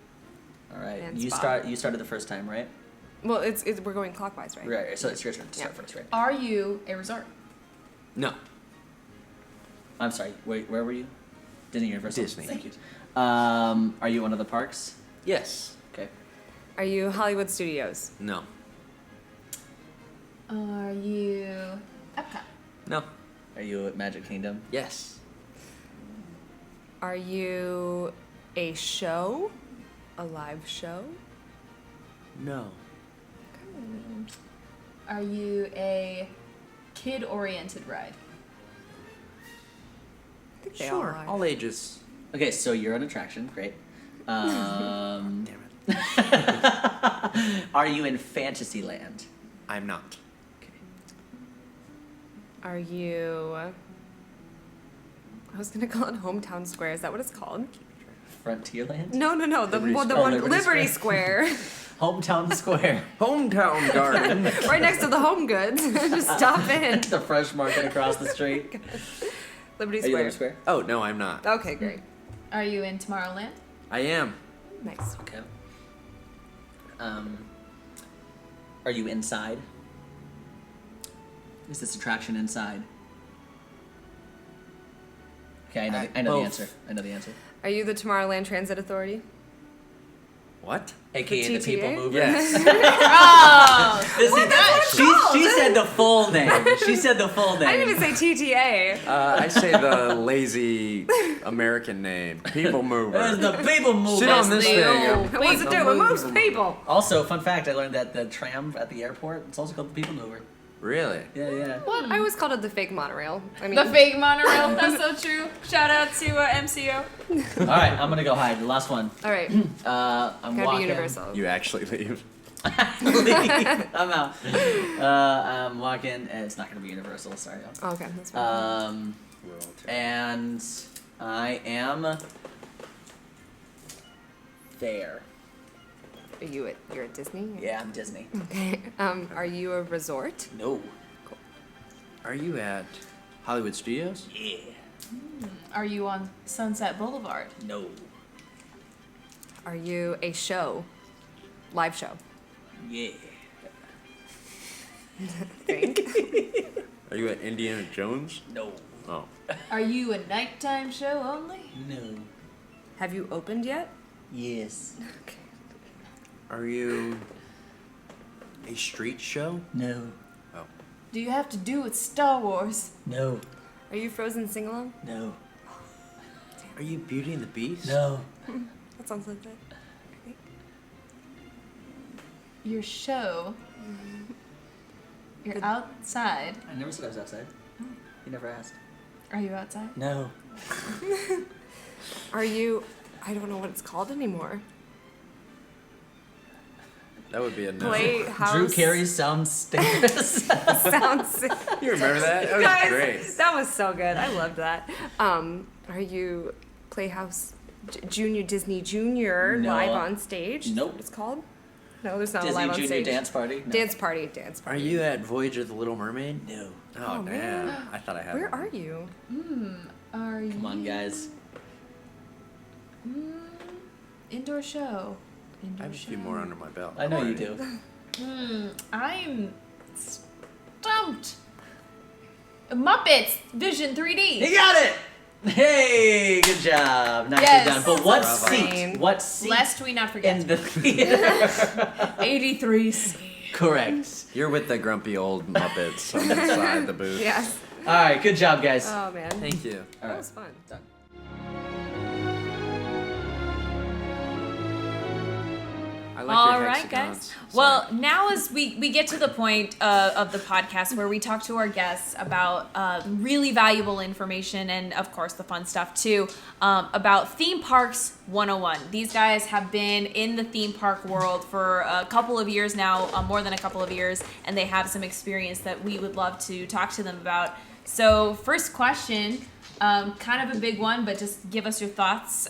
All right. And You Spa. started the first time, right? Well, it's we're going clockwise, right? Right. So it's your turn to start Yeah. first, right? Are you a resort? No. I'm sorry. Wait, where were you? Disney or Universal. Disney. Thank you. Are you one of the parks? Yes. Okay. Are you Hollywood Studios? No. Are you Epcot? No. Are you at Magic Kingdom? Yes. Are you a show? A live show? No. Are you a kid-oriented ride? I think they Sure. all are. All ages. Okay, so you're an attraction. Great. Damn it. Are you in Fantasyland? I'm not. Okay. Are you? I was gonna call it Hometown Square. Is that what it's called? Frontierland? No. The Liberty one, the Square. one Liberty Liberty Square, Hometown Square. Hometown Garden. right next to the Home Goods. Just stop in. The fresh market across the street. Liberty Are you Square. Liberty Square? Oh, no, I'm not. Okay, great. Are you in Tomorrowland? I am. Nice. Okay. Are you inside? Is this attraction inside? Okay, I know the Both. answer. I know the answer. Are you the Tomorrowland Transit Authority? What? AKA the TTA? people mover. Yes. Oh! She said the full name. She said the full name. I didn't even say TTA. I say the lazy American name. People mover. It was the people mover. Sit on this Leo. thing. What's it do? It moves people. Also, fun fact, I learned that the tram at the airport, it's also called the people mover. Really? Yeah. What? I always called it the fake monorail. I mean, The fake monorail. That's so true. Shout out to MCO. All right, I'm gonna go hide. The last one. all right. I'm Gotta walking. be Universal. You actually leave. I'm out. I'm walking. It's not gonna be Universal. Sorry. Oh, okay, that's fine. And I am there. You're at Disney? Yeah, I'm Disney. Okay. Are you a resort? No. Are you at Hollywood Studios? Yeah. Are you on Sunset Boulevard? No. Are you a show? Live show? Yeah. Are you at Indiana Jones? No. Oh. Are you a nighttime show only? No. Have you opened yet? Yes. Are you a street show? No. Oh. Do you have to do with Star Wars? No. Are you Frozen sing along? No. Are you Beauty and the Beast? No. That sounds like that. Your show. You're outside. I never said I was outside. You never asked. Are you outside? No. Are you? I don't know what it's called anymore. That would be a no. Playhouse. Drew Carey sounds dangerous. sounds. You remember that? That was Guys, great. that was so good. I loved that. Are you Playhouse Junior Disney Junior No. live on stage? Is that Nope. what it's called? No, there's not a Disney live on Junior stage. Dance Party. No. Dance party. Are you at Voyage of the Little Mermaid? No. Oh, man. damn. I thought I had Where one. are you? Are you? Come on, guys. Indoor show. I have a few more under my belt. I know you do. I'm stumped. Muppets Vision 3D. You got it. Hey, good job. Nicely Yes. done. But what Bravo. seat? What seat Lest we not forget. in the theater? 83C. Correct. You're with the grumpy old Muppets on the side of the booth. Yes. All right, good job, guys. Oh man. Thank you. All That right. was fun. Done. I like All your right, hexagons. guys. Sorry. Well, now as we get to the point of the podcast where we talk to our guests about really valuable information and, of course, the fun stuff too, about Theme Parks 101. These guys have been in the theme park world for a couple of years now, more than a couple of years, and they have some experience that we would love to talk to them about. So, first question, kind of a big one, but just give us your thoughts.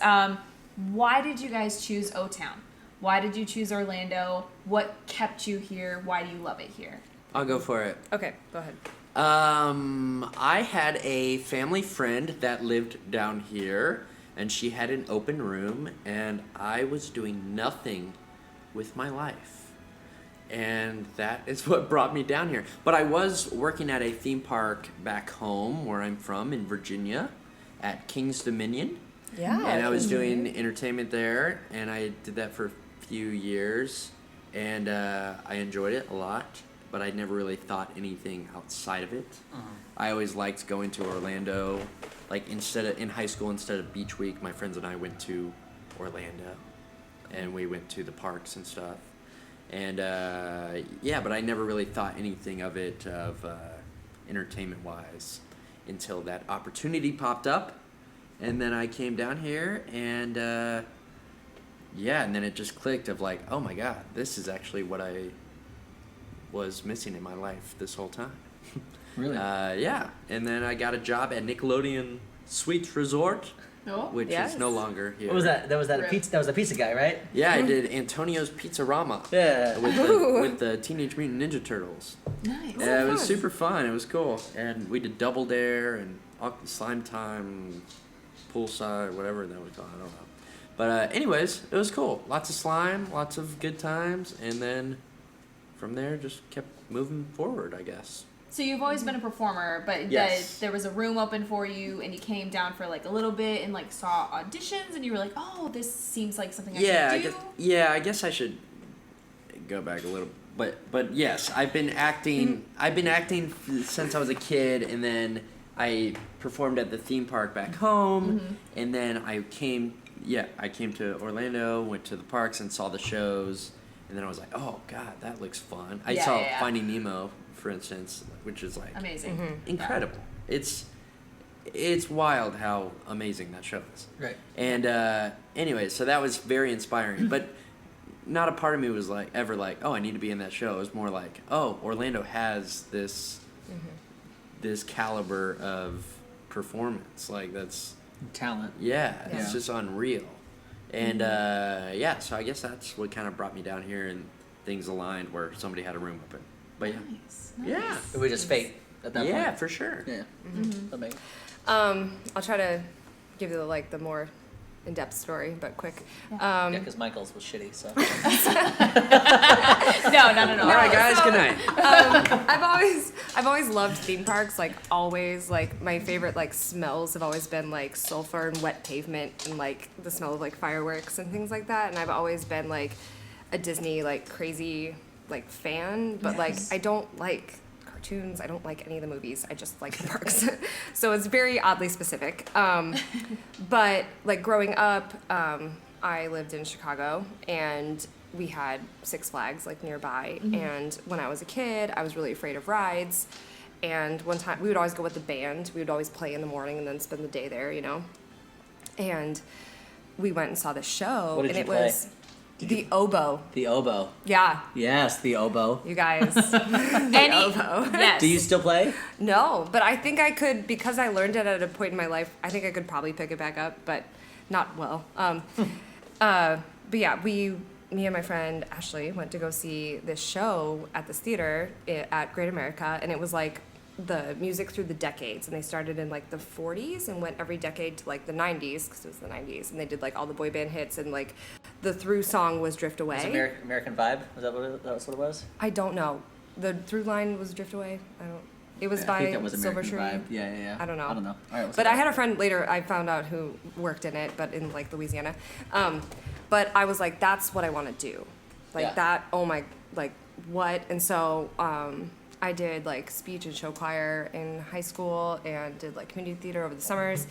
Why did you guys choose O-Town? Why did you choose Orlando? What kept you here? Why do you love it here? I'll go for it. Okay, go ahead. I had a family friend that lived down here, and she had an open room, and I was doing nothing with my life. And that is what brought me down here. But I was working at a theme park back home, where I'm from, in Virginia, at King's Dominion. Yeah. And I was doing entertainment there, and I did that for a few years, and I enjoyed it a lot, but I never really thought anything outside of it. I always liked going to Orlando. Like, in high school, instead of beach week, my friends and I went to Orlando, and we went to the parks and stuff. And yeah, but I never really thought anything of it entertainment wise until that opportunity popped up. And then I came down here, and yeah, and then it just clicked of like, oh my God, this is actually what I was missing in my life this whole time. Really? Yeah, and then I got a job at Nickelodeon Suites Resort, Oh, which yes. is no longer here. What was that? That was a pizza. That was a pizza guy, right? Yeah, I did Antonio's Pizzarama Yeah. with the Teenage Mutant Ninja Turtles. nice. Yeah, it was fun. super fun. It was cool, and we did Double Dare and Slime Time, Poolside, whatever that was called. I don't know. But anyways, it was cool. Lots of slime, lots of good times, and then from there just kept moving forward, I guess. So you've always been a performer, but Yes. there was a room open for you, and you came down for like a little bit and like saw auditions, and you were like, "Oh, this seems like something I should do." I guess I should go back a little. But yes, I've been acting. I've been acting since I was a kid, and then I performed at the theme park back home, and then I came to Orlando, went to the parks and saw the shows, and then I was like, oh God, that looks fun. I Yeah, saw yeah, yeah. Finding Nemo, for instance, which is like Amazing. incredible. It's wild how amazing that show is. Right. And anyway, so that was very inspiring, but not a part of me was like ever like, oh, I need to be in that show. It was more like, oh, Orlando has this caliber of performance. Like that's Talent. yeah, Yeah. it's just unreal. And yeah, so I guess that's what kind of brought me down here, and things aligned where somebody had a room open. But yeah, Nice. yeah, It was just fate at that yeah, point. for sure. Yeah. Amazing. I'll try to give you the more in-depth story, but quick. Yeah, because Michael's was shitty, so. No. All right, guys, good night. I've always loved theme parks. Like always, like my favorite like smells have always been like sulfur and wet pavement and like the smell of like fireworks and things like that. And I've always been like a Disney like crazy like fan, but like I don't like cartoons. I don't like any of the movies. I just like the parks. So it's very oddly specific. But like growing up, I lived in Chicago and we had Six Flags like nearby. And when I was a kid, I was really afraid of rides. And one time we would always go with the band. We would always play in the morning and then spend the day there, you know. And we went and saw the show. What did and you it play? was the oboe. The oboe. Yeah, Yes, the oboe. you guys. Any, oboe. yes. Do you still play? No, but I think I could, because I learned it at a point in my life, I think I could probably pick it back up, but not well. But yeah, we me and my friend Ashley went to go see this show at this theater at Great America, and it was like the music through the decades, and they started in like the 40s and went every decade to like the 90s, because it was the 90s, and they did like all the boy band hits, and like the through song was Drift Away. Was it American Vibe? Was that was what it was? I don't know. The through line was Drift Away. It was I by think that was Silver American Tree. Vibe. Yeah. I don't know. All right, But I had a friend later, I found out, who worked in it, but in like Louisiana. But I was like, that's what I want to do. Like Yeah. that, oh my, like what? And so I did like speech and show choir in high school and did like community theater over the summers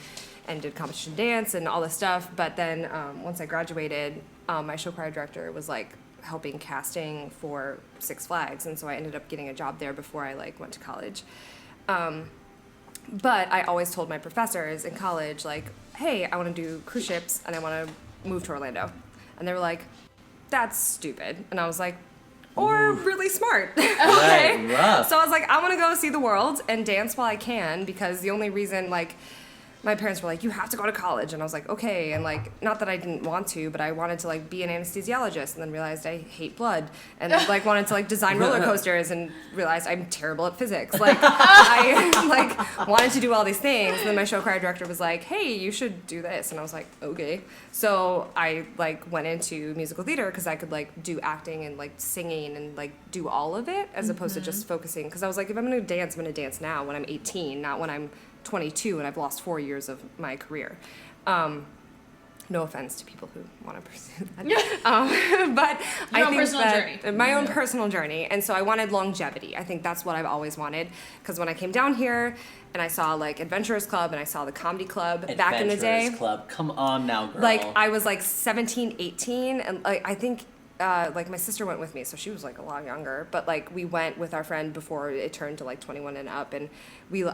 and did competition dance and all this stuff. But then once I graduated, my show choir director was like helping casting for Six Flags. And so I ended up getting a job there before I like went to college. But I always told my professors in college, like, hey, I want to do cruise ships and I want to move to Orlando. And they were like, that's stupid. And I was like, or really smart. Okay. Right, rough. So I was like, I want to go see the world and dance while I can, because the only reason, like, my parents were like, you have to go to college. And I was like, okay. And like, not that I didn't want to, but I wanted to like be an anesthesiologist, and then realized I hate blood, and like wanted to like design roller coasters, and realized I'm terrible at physics. Like I like wanted to do all these things. And then my show choir director was like, hey, you should do this. And I was like, okay. So I like went into musical theater because I could like do acting and like singing and like do all of it, as opposed to just focusing. Because I was like, if I'm going to dance, I'm going to dance now when I'm 18, not when I'm 22 and I've lost 4 years of my career. No offense to people who want to pursue that. But I think that my own personal journey. And so I wanted longevity. I think that's what I've always wanted. Because when I came down here and I saw like Adventurers Club and I saw the Comedy Club back in the day. Adventurers Club, come on now, girl. Like I was like 17, 18, and like I think like my sister went with me, so she was like a lot younger, but like we went with our friend before it turned to like 21 and up, and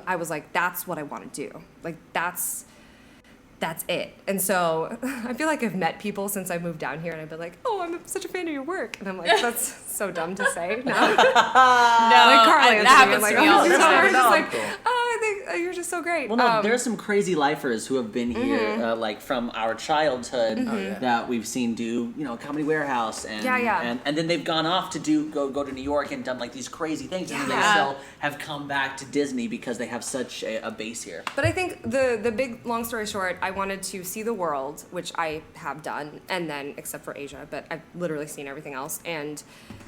I was like, that's what I want to do. Like that's it. And so I feel like I've met people since I moved down here, and I've been like, oh, I'm such a fan of your work, and I'm like, that's so dumb to say. No, like Carly, that happens to me all the time. Just like, oh, I think you're just so great. Well, no, there are some crazy lifers who have been here, like from our childhood, that we've seen do, Comedy Warehouse, and and then they've gone off to go to New York and done like these crazy things, and they still have come back to Disney because they have such a base here. But I think the big long story short, I wanted to see the world, which I have done, and then except for Asia, but I've literally seen everything else, and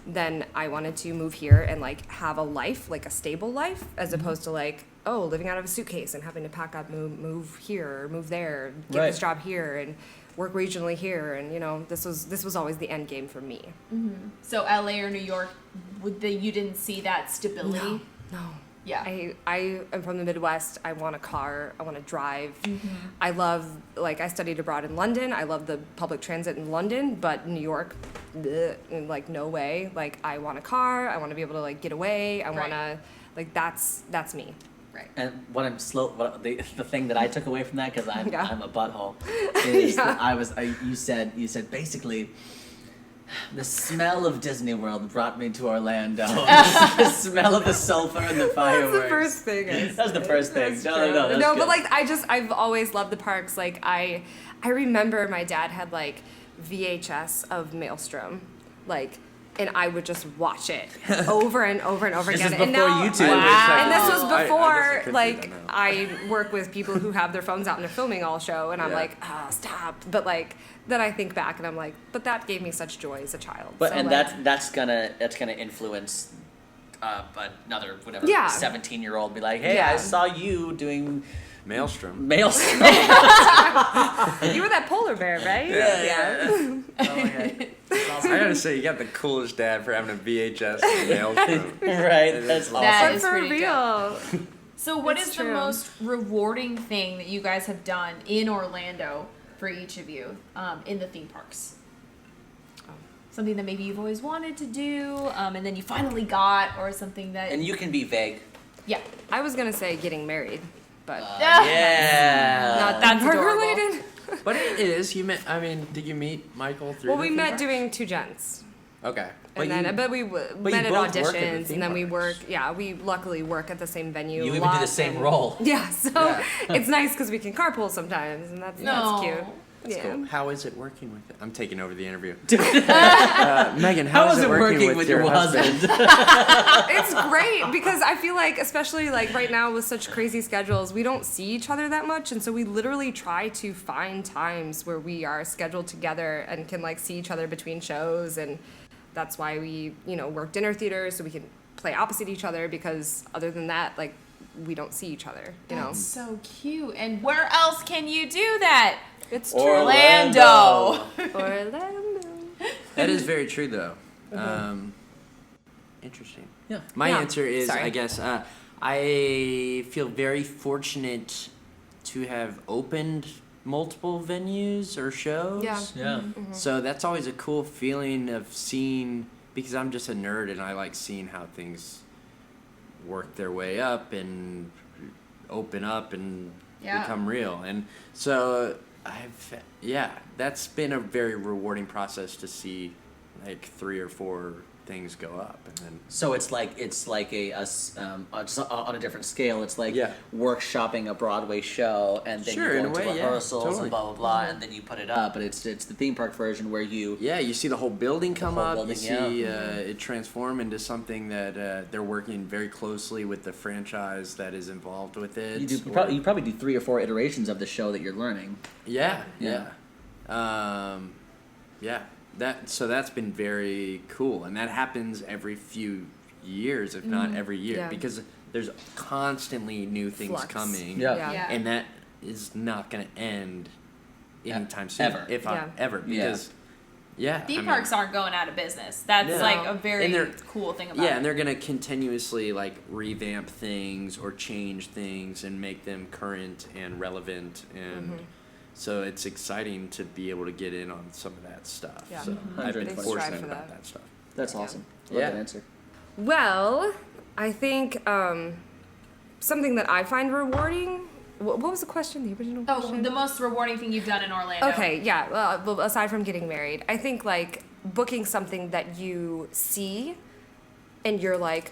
then I wanted to move here and like have a life, like a stable life, as opposed to like, oh, living out of a suitcase and having to pack up, move here, or move there, get this job here, and work regionally here, and this was always the end game for me. So LA or New York, you didn't see that stability? No. Yeah. I am from the Midwest. I want a car. I want to drive. I love, like, I studied abroad in London. I love the public transit in London, but New York, bleh, like, no way. Like, I want a car. I want to be able to, like, get away. I want to, like, that's me. Right. And the thing that I took away from that, because I'm a butthole, is that you said basically, the smell of Disney World brought me to Orlando. The smell of the sulfur and the fireworks. That's the first thing. That's the first thing. No, No, but like I've always loved the parks. Like I remember my dad had like VHS of Maelstrom, like, and I would just watch it over and over and over again. This is before YouTube. And this was before I work with people who have their phones out and they're filming all show, and I'm like, stop. But like then I think back and I'm like, but that gave me such joy as a child. But so, and like, that's gonna influence another 17-year-old be like, hey, I saw you doing Maelstrom. you were that polar bear, right? Yeah. I gotta say, you got the coolest dad for having a VHS Maelstrom. Right, that's awesome. That is for pretty real. dope. So what It's is true. the most rewarding thing that you guys have done in Orlando for each of you in the theme parks? Something that maybe you've always wanted to do, and then you finally got, or something that... And you can be vague. Yeah. I was gonna say getting married, but Yeah. not that That's work adorable. related. But it is. Did you meet Michael through Well, the we theme met parks? doing Two Gents. Okay. And then, but we met at both work at the auditions, theme and then we work. parks. Yeah, we luckily work at the same venue. You a even do lot, the same and- role. Yeah, so it's nice because we can carpool sometimes, and that's cute. That's Yeah. cool. How is it working with it? I'm taking over the interview. Megan, How is it working with your husband? It's great because I feel like, especially like right now with such crazy schedules, we don't see each other that much, and so we literally try to find times where we are scheduled together and can like see each other between shows, and that's why we, work dinner theaters so we can play opposite each other, because other than that, like, we don't see each other, That's so cute. And where else can you do that? It's true. Orlando. Orlando. That is very true, though. Interesting. Yeah. My Yeah. answer is, Sorry. I guess, I feel very fortunate to have opened multiple venues or shows. Yeah. Yeah. So that's always a cool feeling of seeing, because I'm just a nerd and I like seeing how things work their way up and open up and Yeah. become real. And so that's been a very rewarding process to see like 3 or 4 things go up, and then So it's like just on a different scale. It's like Yeah. workshopping a Broadway show, and then Sure, you in go a into way, yeah, rehearsals totally. and blah blah blah, and then you put it up. But it's the theme park version where you you see the whole building come whole up. building, You see it transform into something that they're working very closely with the franchise that is involved with it. you probably do 3 or 4 iterations of the show that you're learning. Yeah. Yeah. That's been very cool, and that happens every few years, if not every year, Yeah. because there's constantly new things Flux. coming. Yeah. Yeah. And that is not going to end anytime soon, Ever. ever, because Theme parks aren't going out of business. That's Yeah. like a And very they're- cool thing about Yeah, it. and they're gonna continuously like revamp things or change things and make them current and relevant, and so it's exciting to be able to get in on some of that stuff. Yeah. So I've been They strive fortunate for about that. that stuff. That's awesome. Love Yeah. that answer. Well, I think something that I find rewarding. What was the question? The original Oh, question? the most rewarding thing you've done in Orlando. Okay, yeah. Well, aside from getting married, I think like booking something that you see, and you're like,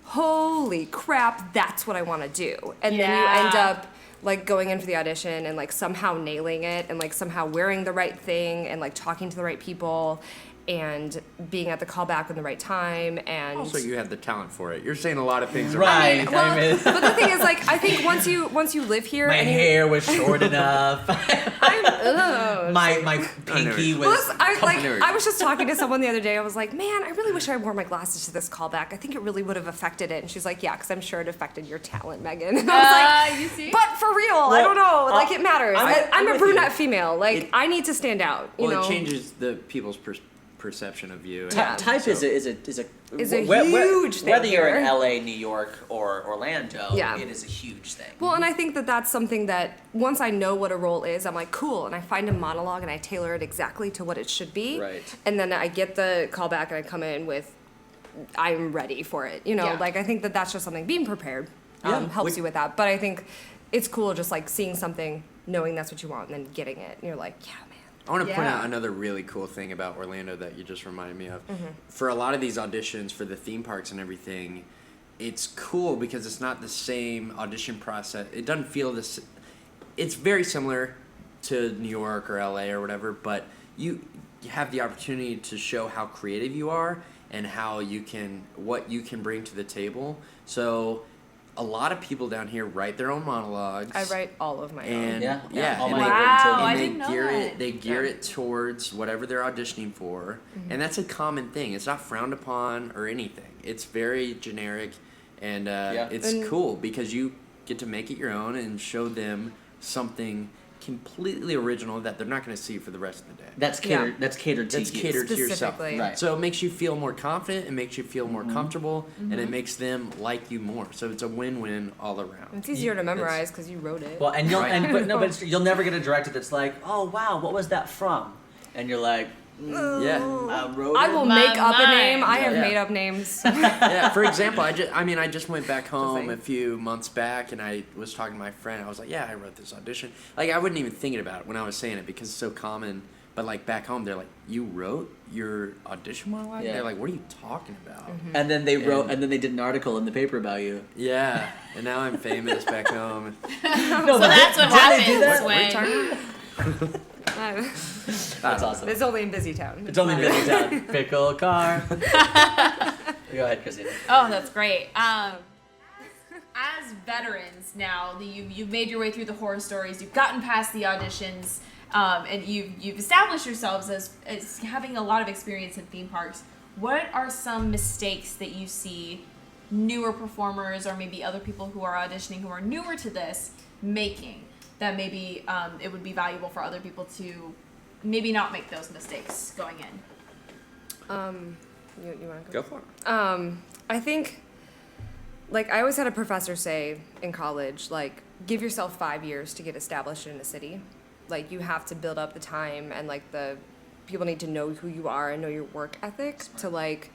"Holy crap, that's what I want to do," and then you end Yeah. up like going in for the audition and like somehow nailing it, and like somehow wearing the right thing, and like talking to the right people, and being at the callback in the right time, and Also, you have the talent for it. You're saying a lot of things. Right. well, I mean, but the thing is, like, I think once you live here, my and you, hair was short enough. my pinky was. Well, listen, Company. I was just talking to someone the other day. I was like, man, I really wish I wore my glasses to this callback. I think it really would have affected it. And she's like, yeah, because I'm sure it affected your talent, Megan. And I was like, You see? but for real, I don't know. Like, it matters. I'm I'm a with brunette you. female. Like, It- I need to stand out. You Well, know? it changes the people's perception of you. and Yeah. Type so- is a Is a whe- whe- huge thing Whether you're in here. LA, New York, or Orlando, Yeah. it is a huge thing. Well, and I think that that's something that once I know what a role is, I'm like, cool, and I find a monologue and I tailor it exactly to what it should be. Right. And then I get the callback and I come in with, I'm ready for it. You know, Yeah. like I think that that's just something. Being prepared Yeah. helps you with that. But I think it's cool just like seeing something, knowing that's what you want, and then getting it. And you're like, yeah, man. I want to point Yeah. out another really cool thing about Orlando that you just reminded me of. Mm-hmm. For a lot of these auditions for the theme parks and everything, it's cool because it's not the same audition process. It doesn't feel this. It's very similar to New York or LA or whatever, but you have the opportunity to show how creative you are and what you can bring to the table. So a lot of people down here write their own monologues. I write all of my own. And Yeah, all and mine they- are written too. Wow, and I they didn't know gear that. it. They gear it towards whatever they're auditioning for, and that's a common thing. It's not frowned upon or anything. It's very generic, and it's And- cool because you get to make it your own and show them something completely original that they're not going to see for the rest of the day. That's catered. Yeah. That's catered to That's you. catered to yourself. Specifically. Right. So it makes you feel more confident, it makes you feel more comfortable, and it makes them like you more. So it's a win-win all around. It's easier to That's- memorize because you wrote it. Well, and you'll Right. but you'll never get a director that's like, oh wow, what was that from? And you're like, Yeah. wrote I it. will My make up a name. mind. I have Yeah. made up names. Yeah, for example, I just went back home thing. a few months back, and I was talking to my friend. I was like, "Yeah, I wrote this audition." Like, I wasn't even thinking about it when I was saying it because it's so common. But like back home, they're like, "You wrote your audition monologue?" Yeah. They're like, "What are you talking about?" And then they wrote, And- and then they did an article in the paper about you. Yeah, and now I'm famous back home. No, So that's what did they do happens that? when. That's awesome. It's only in Busy Town. It's only busy town. Pickle car. Go ahead, Christina. Oh, that's great. As veterans now, you've made your way through the horror stories, you've gotten past the auditions, and you've established yourselves as having a lot of experience in theme parks. What are some mistakes that you see newer performers or maybe other people who are auditioning who are newer to this making that maybe it would be valuable for other people to maybe not make those mistakes going in? You want to Go for it. I think, like, I always had a professor say in college, like, give yourself 5 years to get established in a city. Like, you have to build up the time, and, like, the people need to know who you are and know your work ethic to, like,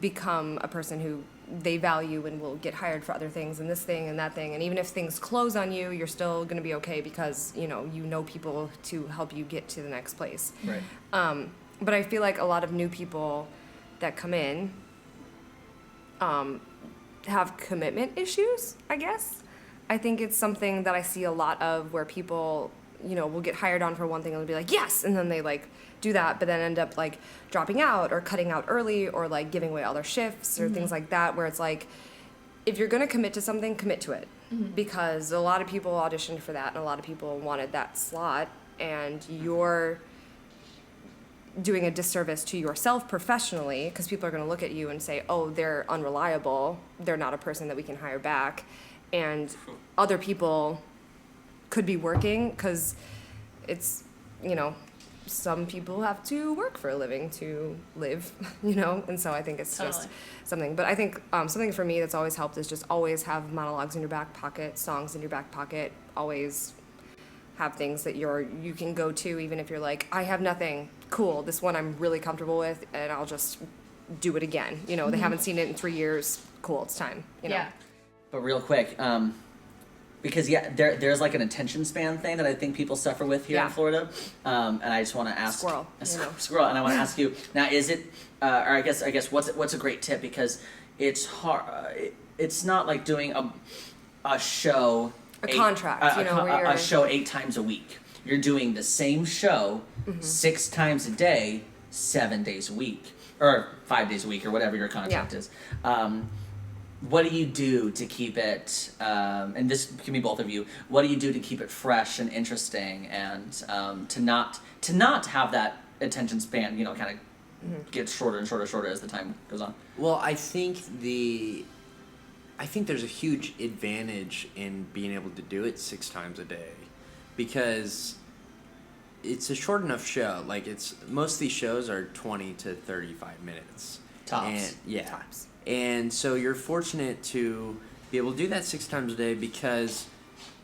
become a person who they value and will get hired for other things and this thing and that thing. And even if things close on you, you're still going to be okay because, you know people to help you get to the next place. Right. But I feel like a lot of new people that come in have commitment issues, I guess. I think it's something that I see a lot of where people, will get hired on for one thing and they'll be like, yes, and then they, like, do that, but then end up, like, dropping out or cutting out early or, like, giving away all their shifts or things like that, where it's like, if you're going to commit to something, commit to it. Because a lot of people auditioned for that and a lot of people wanted that slot, and you're doing a disservice to yourself professionally because people are going to look at you and say, oh, they're unreliable, they're not a person that we can hire back, and other people could be working because it's, some people have to work for a living to live, and so I think it's just something. But I think something for me that's always helped is just always have monologues in your back pocket, songs in your back pocket, always have things that you can go to even if you're like, I have nothing, cool, this one I'm really comfortable with and I'll just do it again. They haven't seen it in 3 years, cool, it's time. Yeah. But real quick, because there's like an attention span thing that I think people suffer with here in Florida, and I just want to ask Squirrel, squirrel, and I want to ask you now: is it, or I guess what's a great tip, because it's hard. It's not like doing a show, contract, where a show 8 times a week. You're doing the same show 6 times a day, 7 days a week, or 5 days a week, or whatever your contract is. What do you do to keep it, and this can be both of you, what do you do to keep it fresh and interesting and to not have that attention span, kind of get shorter and shorter as the time goes on? Well, I think there's a huge advantage in being able to do it 6 times a day because it's a short enough show. Like, most of these shows are 20 to 35 minutes. Tops. And, Tops. And so you're fortunate to be able to do that 6 times a day because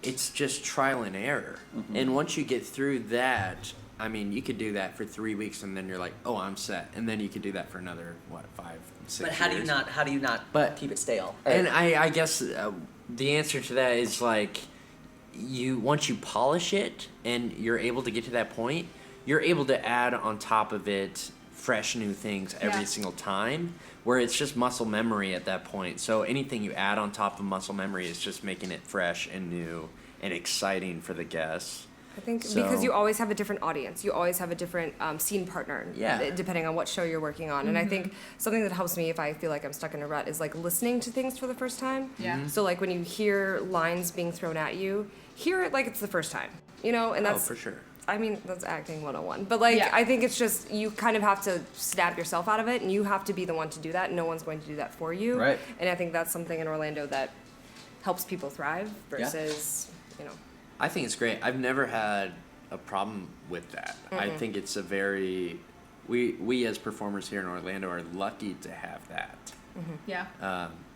it's just trial and error. And once you get through that, I mean, you could do that for 3 weeks and then you're like, oh, I'm set. And then you could do that for another, 5, 6 years. But how do you not keep it stale? And I guess the answer to that is like, once you polish it and you're able to get to that point, you're able to add on top of it fresh new things every single time, where it's just muscle memory at that point. So anything you add on top of muscle memory is just making it fresh and new and exciting for the guests. I think because you always have a different audience, you always have a different scene partner, depending on what show you're working on. And I think something that helps me if I feel like I'm stuck in a rut is like listening to things for the first time. So like when you hear lines being thrown at you, hear it like it's the first time, and that's for sure. I mean, that's acting 101. But, I think it's just, you kind of have to snap yourself out of it, and you have to be the one to do that. No one's going to do that for you. Right. And I think that's something in Orlando that helps people thrive versus, I think it's great. I've never had a problem with that. I think it's a very... We as performers here in Orlando are lucky to have that. Yeah.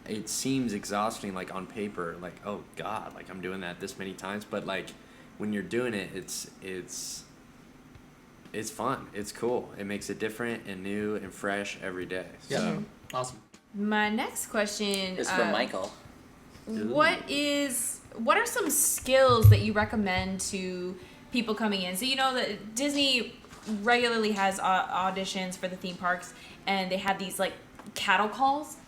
It seems exhausting, like, on paper. Like, oh, God, like, I'm doing that this many times. But, like... when you're doing it, it's fun. It's cool. It makes it different and new and fresh every day. So. Awesome. My next question is from Michael. What are some skills that you recommend to people coming in? So that Disney regularly has auditions for the theme parks, and they have these like cattle calls,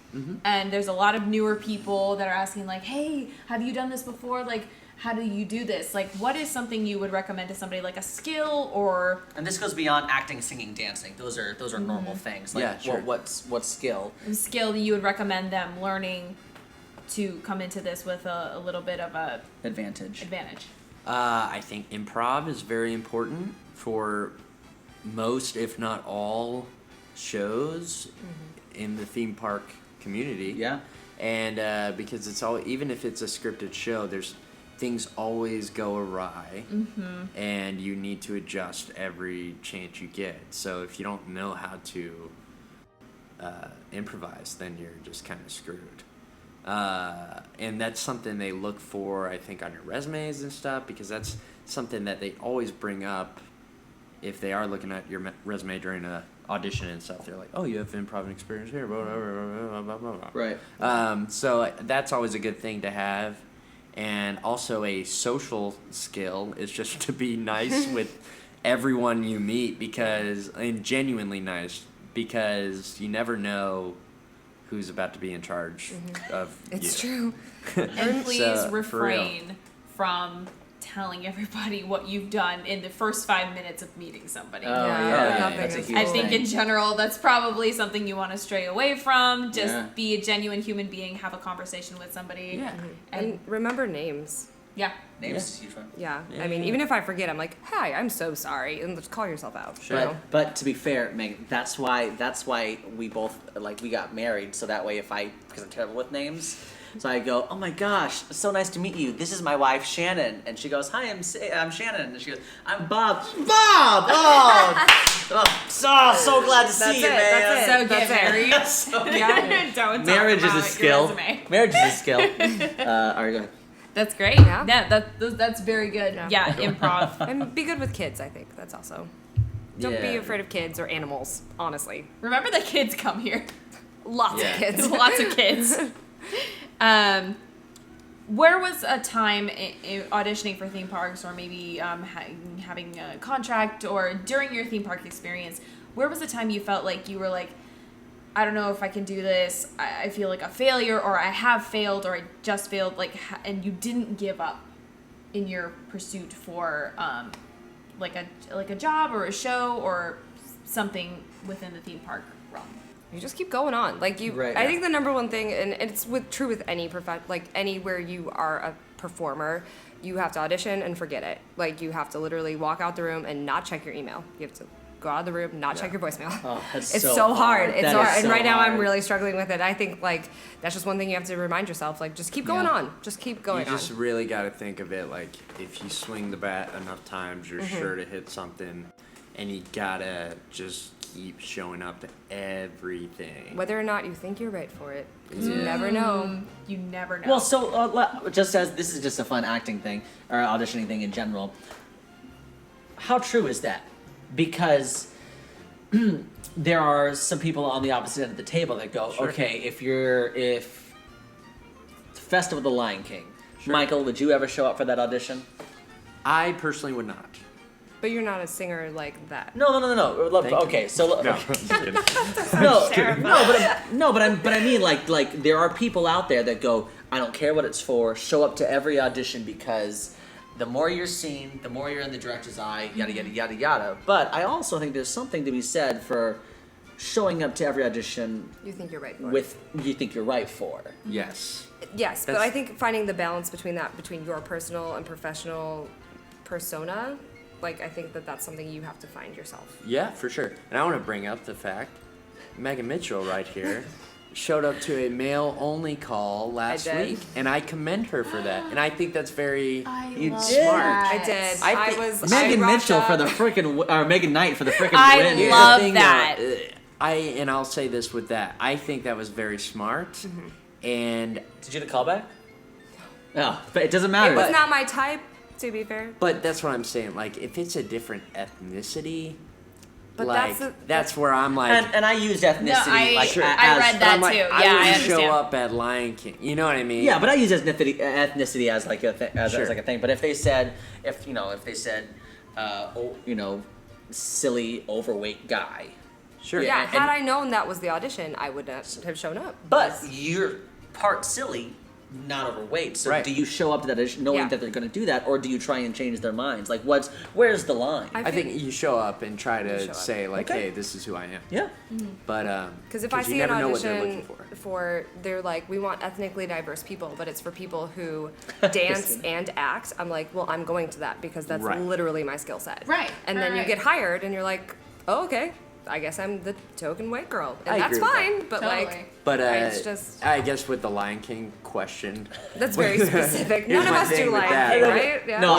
and there's a lot of newer people that are asking like, hey, have you done this before? Like, how do you do this? Like, what is something you would recommend to somebody, like a skill or? And this goes beyond acting, singing, dancing. Those are normal things. Like, Yeah, sure. what skill? Skill you would recommend them learning to come into this with a little bit of a Advantage. I think improv is very important for most, if not all, shows in the theme park community. Yeah. And because it's all, even if it's a scripted show, there's things always go awry, and you need to adjust every chance you get. So if you don't know how to improvise, then you're just kind of screwed. And that's something they look for, I think, on your resumes and stuff, because that's something that they always bring up if they are looking at your resume during a audition and stuff. They're like, oh, you have improv experience here, blah, blah, blah, blah, blah, blah. Right. So that's always a good thing to have. And also a social skill is just to be nice with everyone you meet, and genuinely nice, because you never know who's about to be in charge of It's you. true. And please So, refrain from telling everybody what you've done in the first 5 minutes of meeting somebody. Yeah, that's a nothing huge I think thing. in general, that's probably something you want to stray away from. Just Yeah. be a genuine human being, have a conversation with somebody. Yeah. And remember names. Yeah. Names is a huge one. Yeah. Yeah, I mean, yeah. even if I forget, I'm like, hi, I'm so sorry. And just call yourself out. Sure. You know? But to be fair, Meg, that's why we both we got married, so that way because I'm terrible with names, so I go, oh my gosh, so nice to meet you. This is my wife Shannon, and she goes, hi, I'm Shannon, and she goes, I'm Bob. Bob. So glad to see you, man. That's it. So get That's it. married. So Yeah. Don't talk Marriage is about a your skill. resume. Marriage is a skill. All right, go ahead. That's great. Yeah. That's very good. Yeah, improv. And be good with kids, I think. That's also. Don't be Yeah. afraid of kids or animals, honestly. Remember the kids come here. Lots Yeah. of kids. Lots of kids. Where was a time auditioning for theme parks, or maybe having a contract, or during your theme park experience, where was the time you felt like you were like, I don't know if I can do this, I feel like a failure, or I have failed, or I just failed, like, and you didn't give up in your pursuit for like a job or a show or something within the theme park realm? You just keep going on. Like you, Right, I yeah. think the number one thing, and it's true with any like anywhere you are a performer, you have to audition and forget it. Like you have to literally walk out the room and not check your email. You have to go out of the room, not check your voicemail. Oh, that's it's so so hard. It's That so is hard. And so right now I'm hard. really struggling with it. I think like that's just one thing you have to remind yourself. Like just keep going Yeah. on. Just keep going You just on. really got to think of it like if you swing the bat enough times, you're sure to hit something, and you gotta just keep showing up to everything. Whether or not you think you're right for it, because you never know. You never know. Well, so just as this is just a fun acting thing or auditioning thing in general, how true is that? Because there are some people on the opposite end of the table that go, Sure. okay, if Festival of the Lion King, Sure. Michael, would you ever show up for that audition? I personally would not. But you're not a singer like that. No. Look, Thank you. okay, so No, I'm just kidding. but I mean like there are people out there that go, I don't care what it's for, show up to every audition because the more you're seen, the more you're in the director's eye, yada yada yada yada. But I also think there's something to be said for showing up to every audition You think you're right for it. with you think you're right for. Yes. Yes, but That's- I think finding the balance between that, between your personal and professional persona, like I think that's something you have to find yourself. Yeah, for sure. And I want to bring up the fact Megan Mitchell right here showed up to a male-only call last did. week, and I commend her for that. And I think that's very You love did. that. I did. I I, think- was Megan I rocked Mitchell for up. the freaking or Megan Knight for the freaking I win. Here's love the thing, that. though, I'll say this with that. I think that was very smart, and Did you get a callback? No, but it doesn't matter. It was not my type, to be fair. but that's what I'm saying. Like, if it's a different ethnicity, But like that's that's where I'm like. and I used ethnicity like I as, read but that I'm like, too. I Yeah, I wouldn't understand. show up at Lion King. You know what I mean? Yeah, but I use ethnicity as like as Sure. like a thing. But if they said silly overweight guy, sure. Yeah, and- had I known that was the audition, I would not have shown up. but you're part silly, not overweight. So Right. do you show up to that audition knowing Yeah. that they're going to do that, or do you try and change their minds? Like, where's the line? I think you show up and try You show to up. say like, Okay. "Hey, this is who I am." Yeah. But Because if I you see never an know what they're audition looking for. they're like, we want ethnically diverse people, but it's for people who dance and act, I'm like, well, I'm going to that because that's Right. literally my skill set. Right. And then you Right. get hired and you're like, oh, okay, I guess I'm the token white girl. And I that's agree with that. fine, but Totally. like, But it's just, I guess with the Lion King question, that's very specific. Here's None of my us thing do with Lion that. King, right? Yeah. No.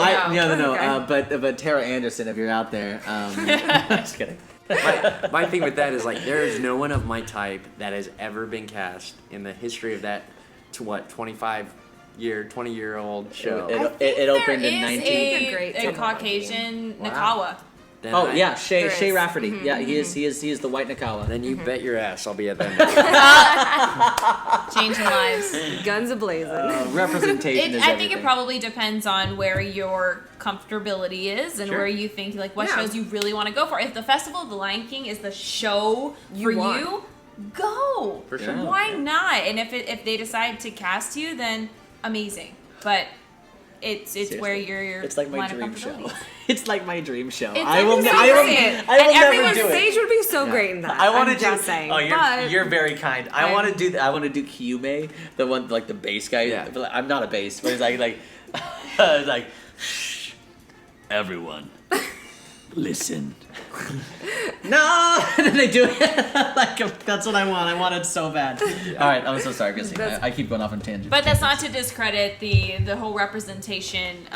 Okay. But Tara Anderson, if you're out there, just kidding. my thing with that is like there is no one of my type that has ever been cast in the history of that 20-year-old show. It opened in There 19. is a great a Tim Caucasian Wow. Nakawa. Then Oh I- yeah, Shay There Shay is. Rafferty. Yeah, he is the white Nakawa. Then you bet your ass I'll be at that. Changing lives. Guns a-blazing. Representation is I think everything. it probably depends on where your comfortability is and Sure. where you think like what Yeah. shows you really want to go for. If the Festival of the Lion King is the show You for want. you, go. For sure. Why not? And if they decide to cast you, then amazing. But it's where your It's like my line of dream show. comfortability. It's like my dream show. It's I will. like I will. serious. I will And never everyone do it. Sage would be so great in that. I want to I'm do. just saying. Oh, but you're very kind. I want to do. I want to do Kyume, the one like the bass guy. Yeah. But, like, I'm not a bass, but he's like it's like shh, everyone, listen. No, they do it like that's what I want. I want it so bad. All right, I'm so sorry, Chrissy. I keep going off on tangents. But that's not to discredit the whole representation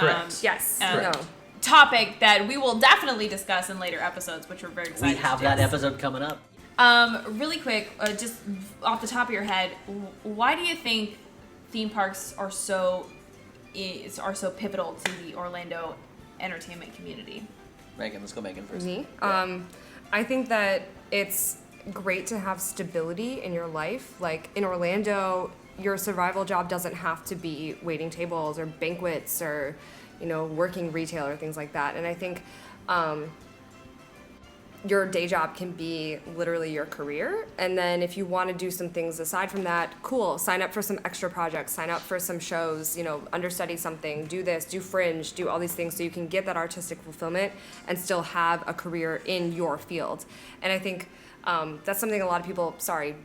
yes, no. no. topic that we will definitely discuss in later episodes, which we're very we excited have to that do. episode coming up. Really quick, just off the top of your head, why do you think theme parks are so pivotal to the Orlando entertainment community? Megan, let's go Megan first. Me? I think that it's great to have stability in your life. Like in Orlando, your survival job doesn't have to be waiting tables or banquets or, working retail or things like that. And I think your day job can be literally your career. And then if you want to do some things aside from that, cool, sign up for some extra projects, sign up for some shows, understudy something, do this, do Fringe, do all these things so you can get that artistic fulfillment and still have a career in your field. And I think that's something a lot of people,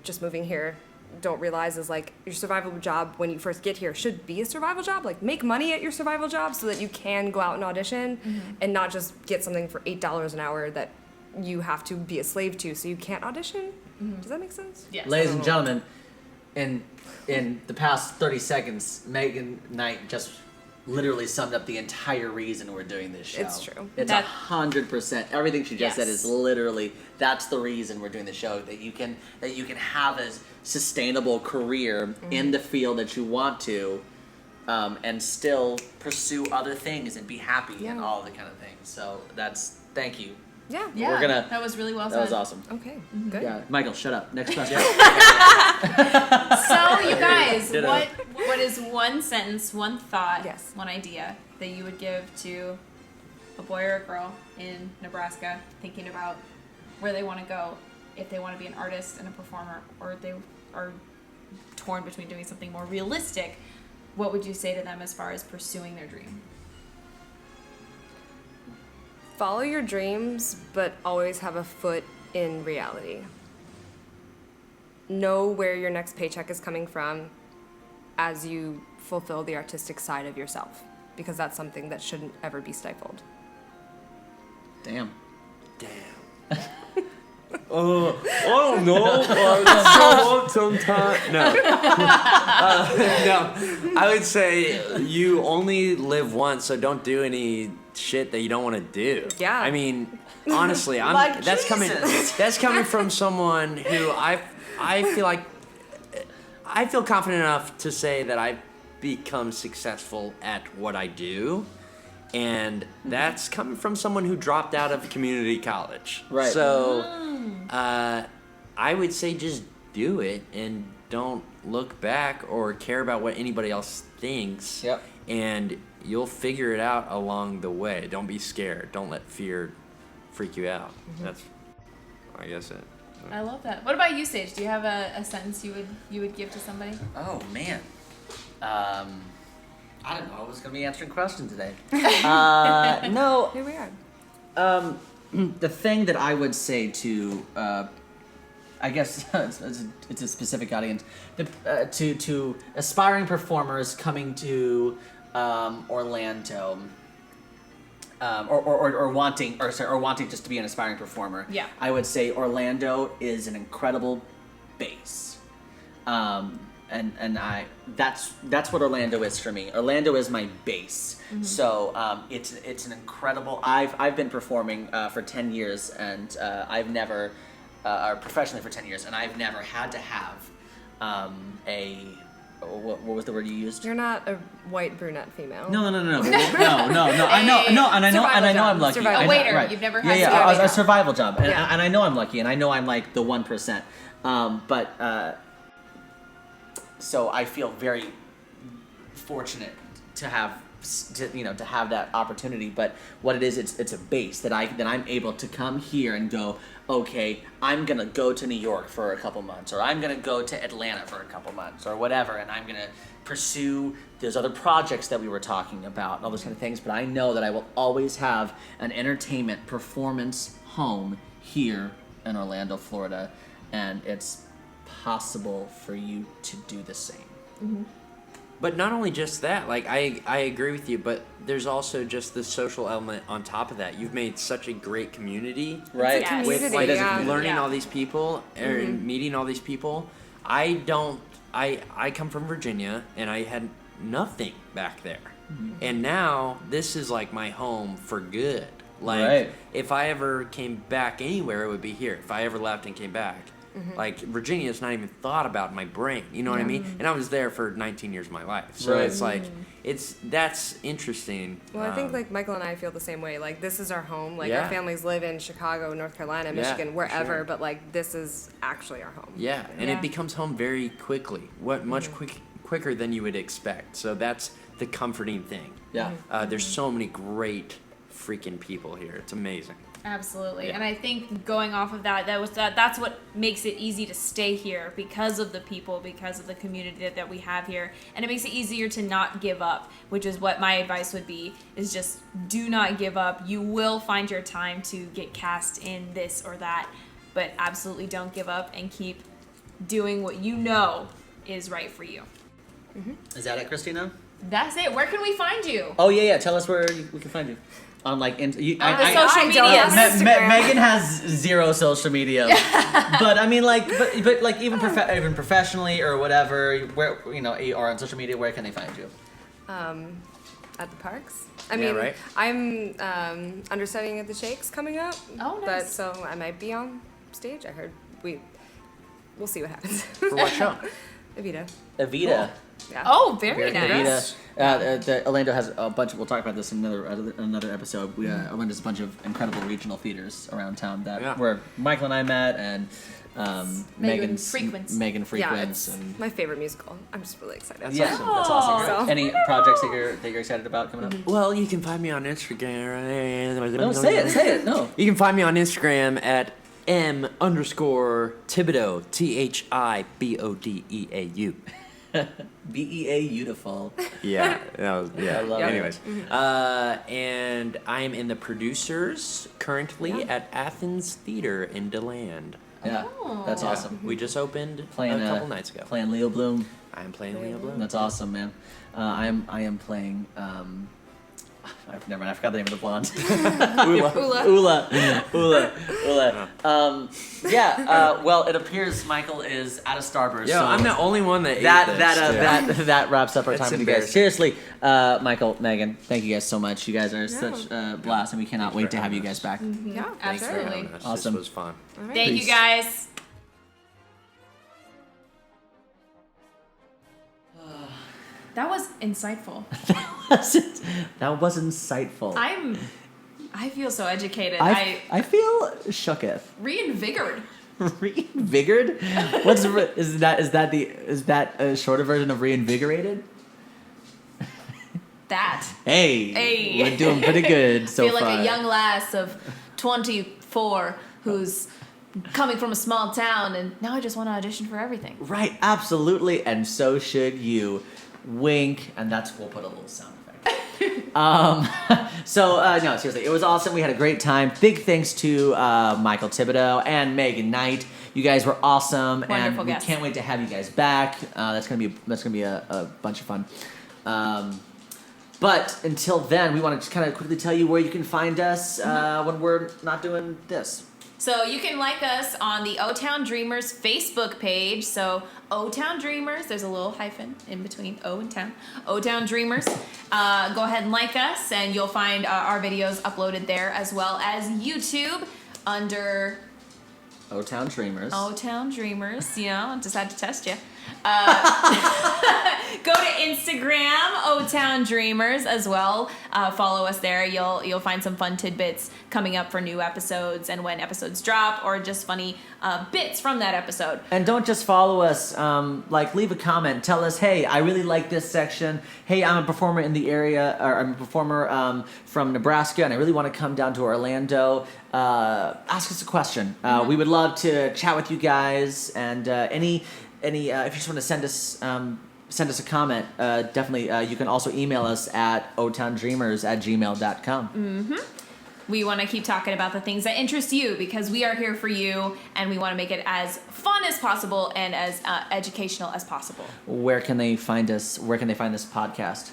just moving here, don't realize is like your survival job when you first get here should be a survival job. Like make money at your survival job so that you can go out and audition and not just get something for $8 an hour that you have to be a slave to, so you can't audition. Does that make sense? Yes. Ladies and gentlemen, in the past 30 seconds, Megan Knight just literally summed up the entire reason we're doing this show. It's true. It's 100%. Everything she just said Yes. is literally that's the reason we're doing the show. That you can have a sustainable career in the field that you want to, and still pursue other things and be happy and Yeah. all the kind of things. So thank you. Yeah. Yeah, We're gonna- that was really well That said. was awesome. Okay. Good. Yeah, Michael, shut up. Next question. So you guys, Ditto. what is one sentence, one thought, Yes. one idea that you would give to a boy or a girl in Nebraska thinking about where they want to go, if they want to be an artist and a performer, or if they are torn between doing something more realistic? What would you say to them as far as pursuing their dream? Follow your dreams, but always have a foot in reality. Know where your next paycheck is coming from as you fulfill the artistic side of yourself, because that's something that shouldn't ever be stifled. Damn. I don't know. Sometimes no. No, I would say you only live once, so don't do any shit that you don't want to do. Yeah. I mean, honestly, Like that's coming. Jesus. That's coming from someone who I feel like I feel confident enough to say that I've become successful at what I do. And that's coming from someone who dropped out of community college. Right. So, I would say just do it and don't look back or care about what anybody else thinks. Yep. And you'll figure it out along the way. Don't be scared. Don't let fear freak you out. That's, I guess, it. I love that. What about you, Sage? Do you have a sentence you would give to somebody? Oh man. I don't know. I was going to be answering questions today. No. Here we are. The thing that I would say to, I guess it's a specific audience, to aspiring performers coming to Orlando, or wanting just to be an aspiring performer. Yeah. I would say Orlando is an incredible base. That's what Orlando is for me. Orlando is my base. Mm-hmm. So it's an incredible. I've been performing for 10 years, and I've never, or professionally for 10 years, and I've never had to have what was the word you used? You're not a white brunette female. No. I know, and I know I'm lucky. Survival I know, A waiter. right. You've never had a survival job, and, Yeah. and I know I'm lucky, and I know I'm like the 1%. So I feel very fortunate to have that opportunity. But what it is, it's a base that I'm able to come here and go, okay, I'm gonna go to New York for a couple months, or I'm gonna go to Atlanta for a couple months, or whatever, and I'm gonna pursue those other projects that we were talking about and all those kind of things. But I know that I will always have an entertainment performance home here in Orlando, Florida, and it's possible for you to do the same. Mm-hmm. But not only just that, like I agree with you, but there's also just the social element on top of that. You've made such a great community. Right. Yes. With Community, like yeah. learning Yeah. all these people or meeting all these people. I come from Virginia and I had nothing back there. And now this is like my home for good. Like Right. if I ever came back anywhere, it would be here. If I ever left and came back. Like Virginia's not even thought about in my brain, you know what I mean? And I was there for 19 years of my life, so Right. it's like that's interesting. Well, I think like Michael and I feel the same way. Like this is our home. Like Yeah. our families live in Chicago, North Carolina, Yeah, Michigan, wherever. sure. But like this is actually our home. Yeah, and Yeah. it becomes home very quickly. Much quicker than you would expect. So that's the comforting thing. Yeah. There's so many great freaking people here. It's amazing. Absolutely. Yeah. And I think going off of that's what makes it easy to stay here, because of the people, because of the community that we have here. And it makes it easier to not give up, which is what my advice would be, is just do not give up. You will find your time to get cast in this or that, but absolutely don't give up and keep doing what you know is right for you. Is that it, Christina? That's it. Where can we find you? Oh yeah. Tell us where we can find you. On like On the social I don't media. have an Instagram. Megan has zero social media, but I mean, like, but like even even professionally or whatever, where or on social media, where can they find you? At the parks. I Yeah, mean, right. I'm understudying at the Shakes coming up. Oh, But nice. so I might be on stage. I heard we'll see what happens. For what show? Evita. Evita. Yeah. Oh, very nice. Evita. Orlando has a bunch. We'll talk about this in another episode. Orlando has a bunch of incredible regional theaters around town where Michael and I met, and Megan frequents. Megan Yeah, frequents, it's and my favorite musical. I'm just really excited. That's yeah, awesome. that's awesome. So- Any projects that you're excited about coming up? Well, you can find me on Instagram. No, say it. No. You can find me on Instagram at _Thibodeau, THIBODEAU. BEA beautiful. Yeah, I love it. Anyways, and I am in the producers currently at Athens Theater in DeLand. Yeah, that's Yeah. awesome. We just opened Playing a couple nights ago. Playing Leo Bloom. I'm playing Leo Bloom. That's awesome, man. I am playing. Never mind. I forgot the name of the blonde. Ula. Well, it appears Michael is out of Starburst. Yeah, so I'm the only one that ate this, that wraps up our That's time with you guys. embarrassing. Seriously, Michael, Megan, thank you guys so much. You guys are such a blast, and we cannot wait to have you guys back. Yeah, Thanks for Absolutely. having us. Awesome. This was fun. Thank you guys. That was insightful. That was insightful. I feel so educated. I feel shooketh. Reinvigorated. Reinvigorated? Is that a shorter version of reinvigorated? That. Hey, we're doing pretty good so feel far. like a young lass of 24 who's coming from a small town, and now I just want to audition for everything. Right, absolutely, and so should you. wink, and we'll put a little sound effect. No, seriously, it was awesome. We had a great time. Big thanks to Michael Thibodeau and Meghan Knight. You guys were awesome, Wonderful and we guests. can't wait to have you guys back. That's gonna be a bunch of fun. But until then, we want to just kind of quickly tell you where you can find us when we're not doing this. So you can like us on the O-Town Dreamers Facebook page. So O-Town Dreamers, there's a little hyphen in between O and Town. O-Town Dreamers. Go ahead and like us, and you'll find our videos uploaded there, as well as YouTube under O-Town Dreamers. O-Town Dreamers. You know, just had to test you. Go to Instagram, O-Town Dreamers, as well. Follow us there. You'll find some fun tidbits coming up for new episodes and when episodes drop, or just funny bits from that episode. And don't just follow us. Leave a comment. Tell us, hey, I really like this section. Hey, I'm a performer in the area, or I'm a performer from Nebraska, and I really want to come down to Orlando. Ask us a question. We would love to chat with you guys, and any if you just want to send us a comment, definitely you can also email us at otowndreamers@gmail.com. We want to keep talking about the things that interest you, because we are here for you, and we want to make it as fun as possible and as educational as possible. Where can they find us? Where can they find this podcast?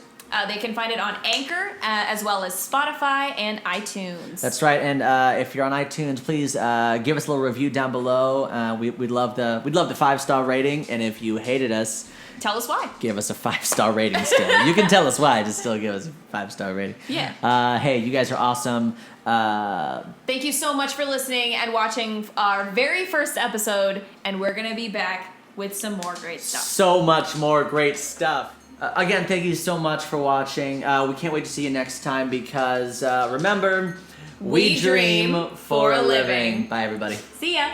They can find it on Anchor, as well as Spotify and iTunes. That's right, and if you're on iTunes, please give us a little review down below. We'd love the 5-star rating, and if you hated us, Tell us why. give us a 5-star rating still. You can tell us why, just still give us a 5-star rating. Yeah. Hey, you guys are awesome. Thank you so much for listening and watching our very first episode, and we're going to be back with some more great stuff. So much more great stuff. Again, thank you so much for watching. We can't wait to see you next time, because remember, we dream for a living. Bye, everybody. See ya.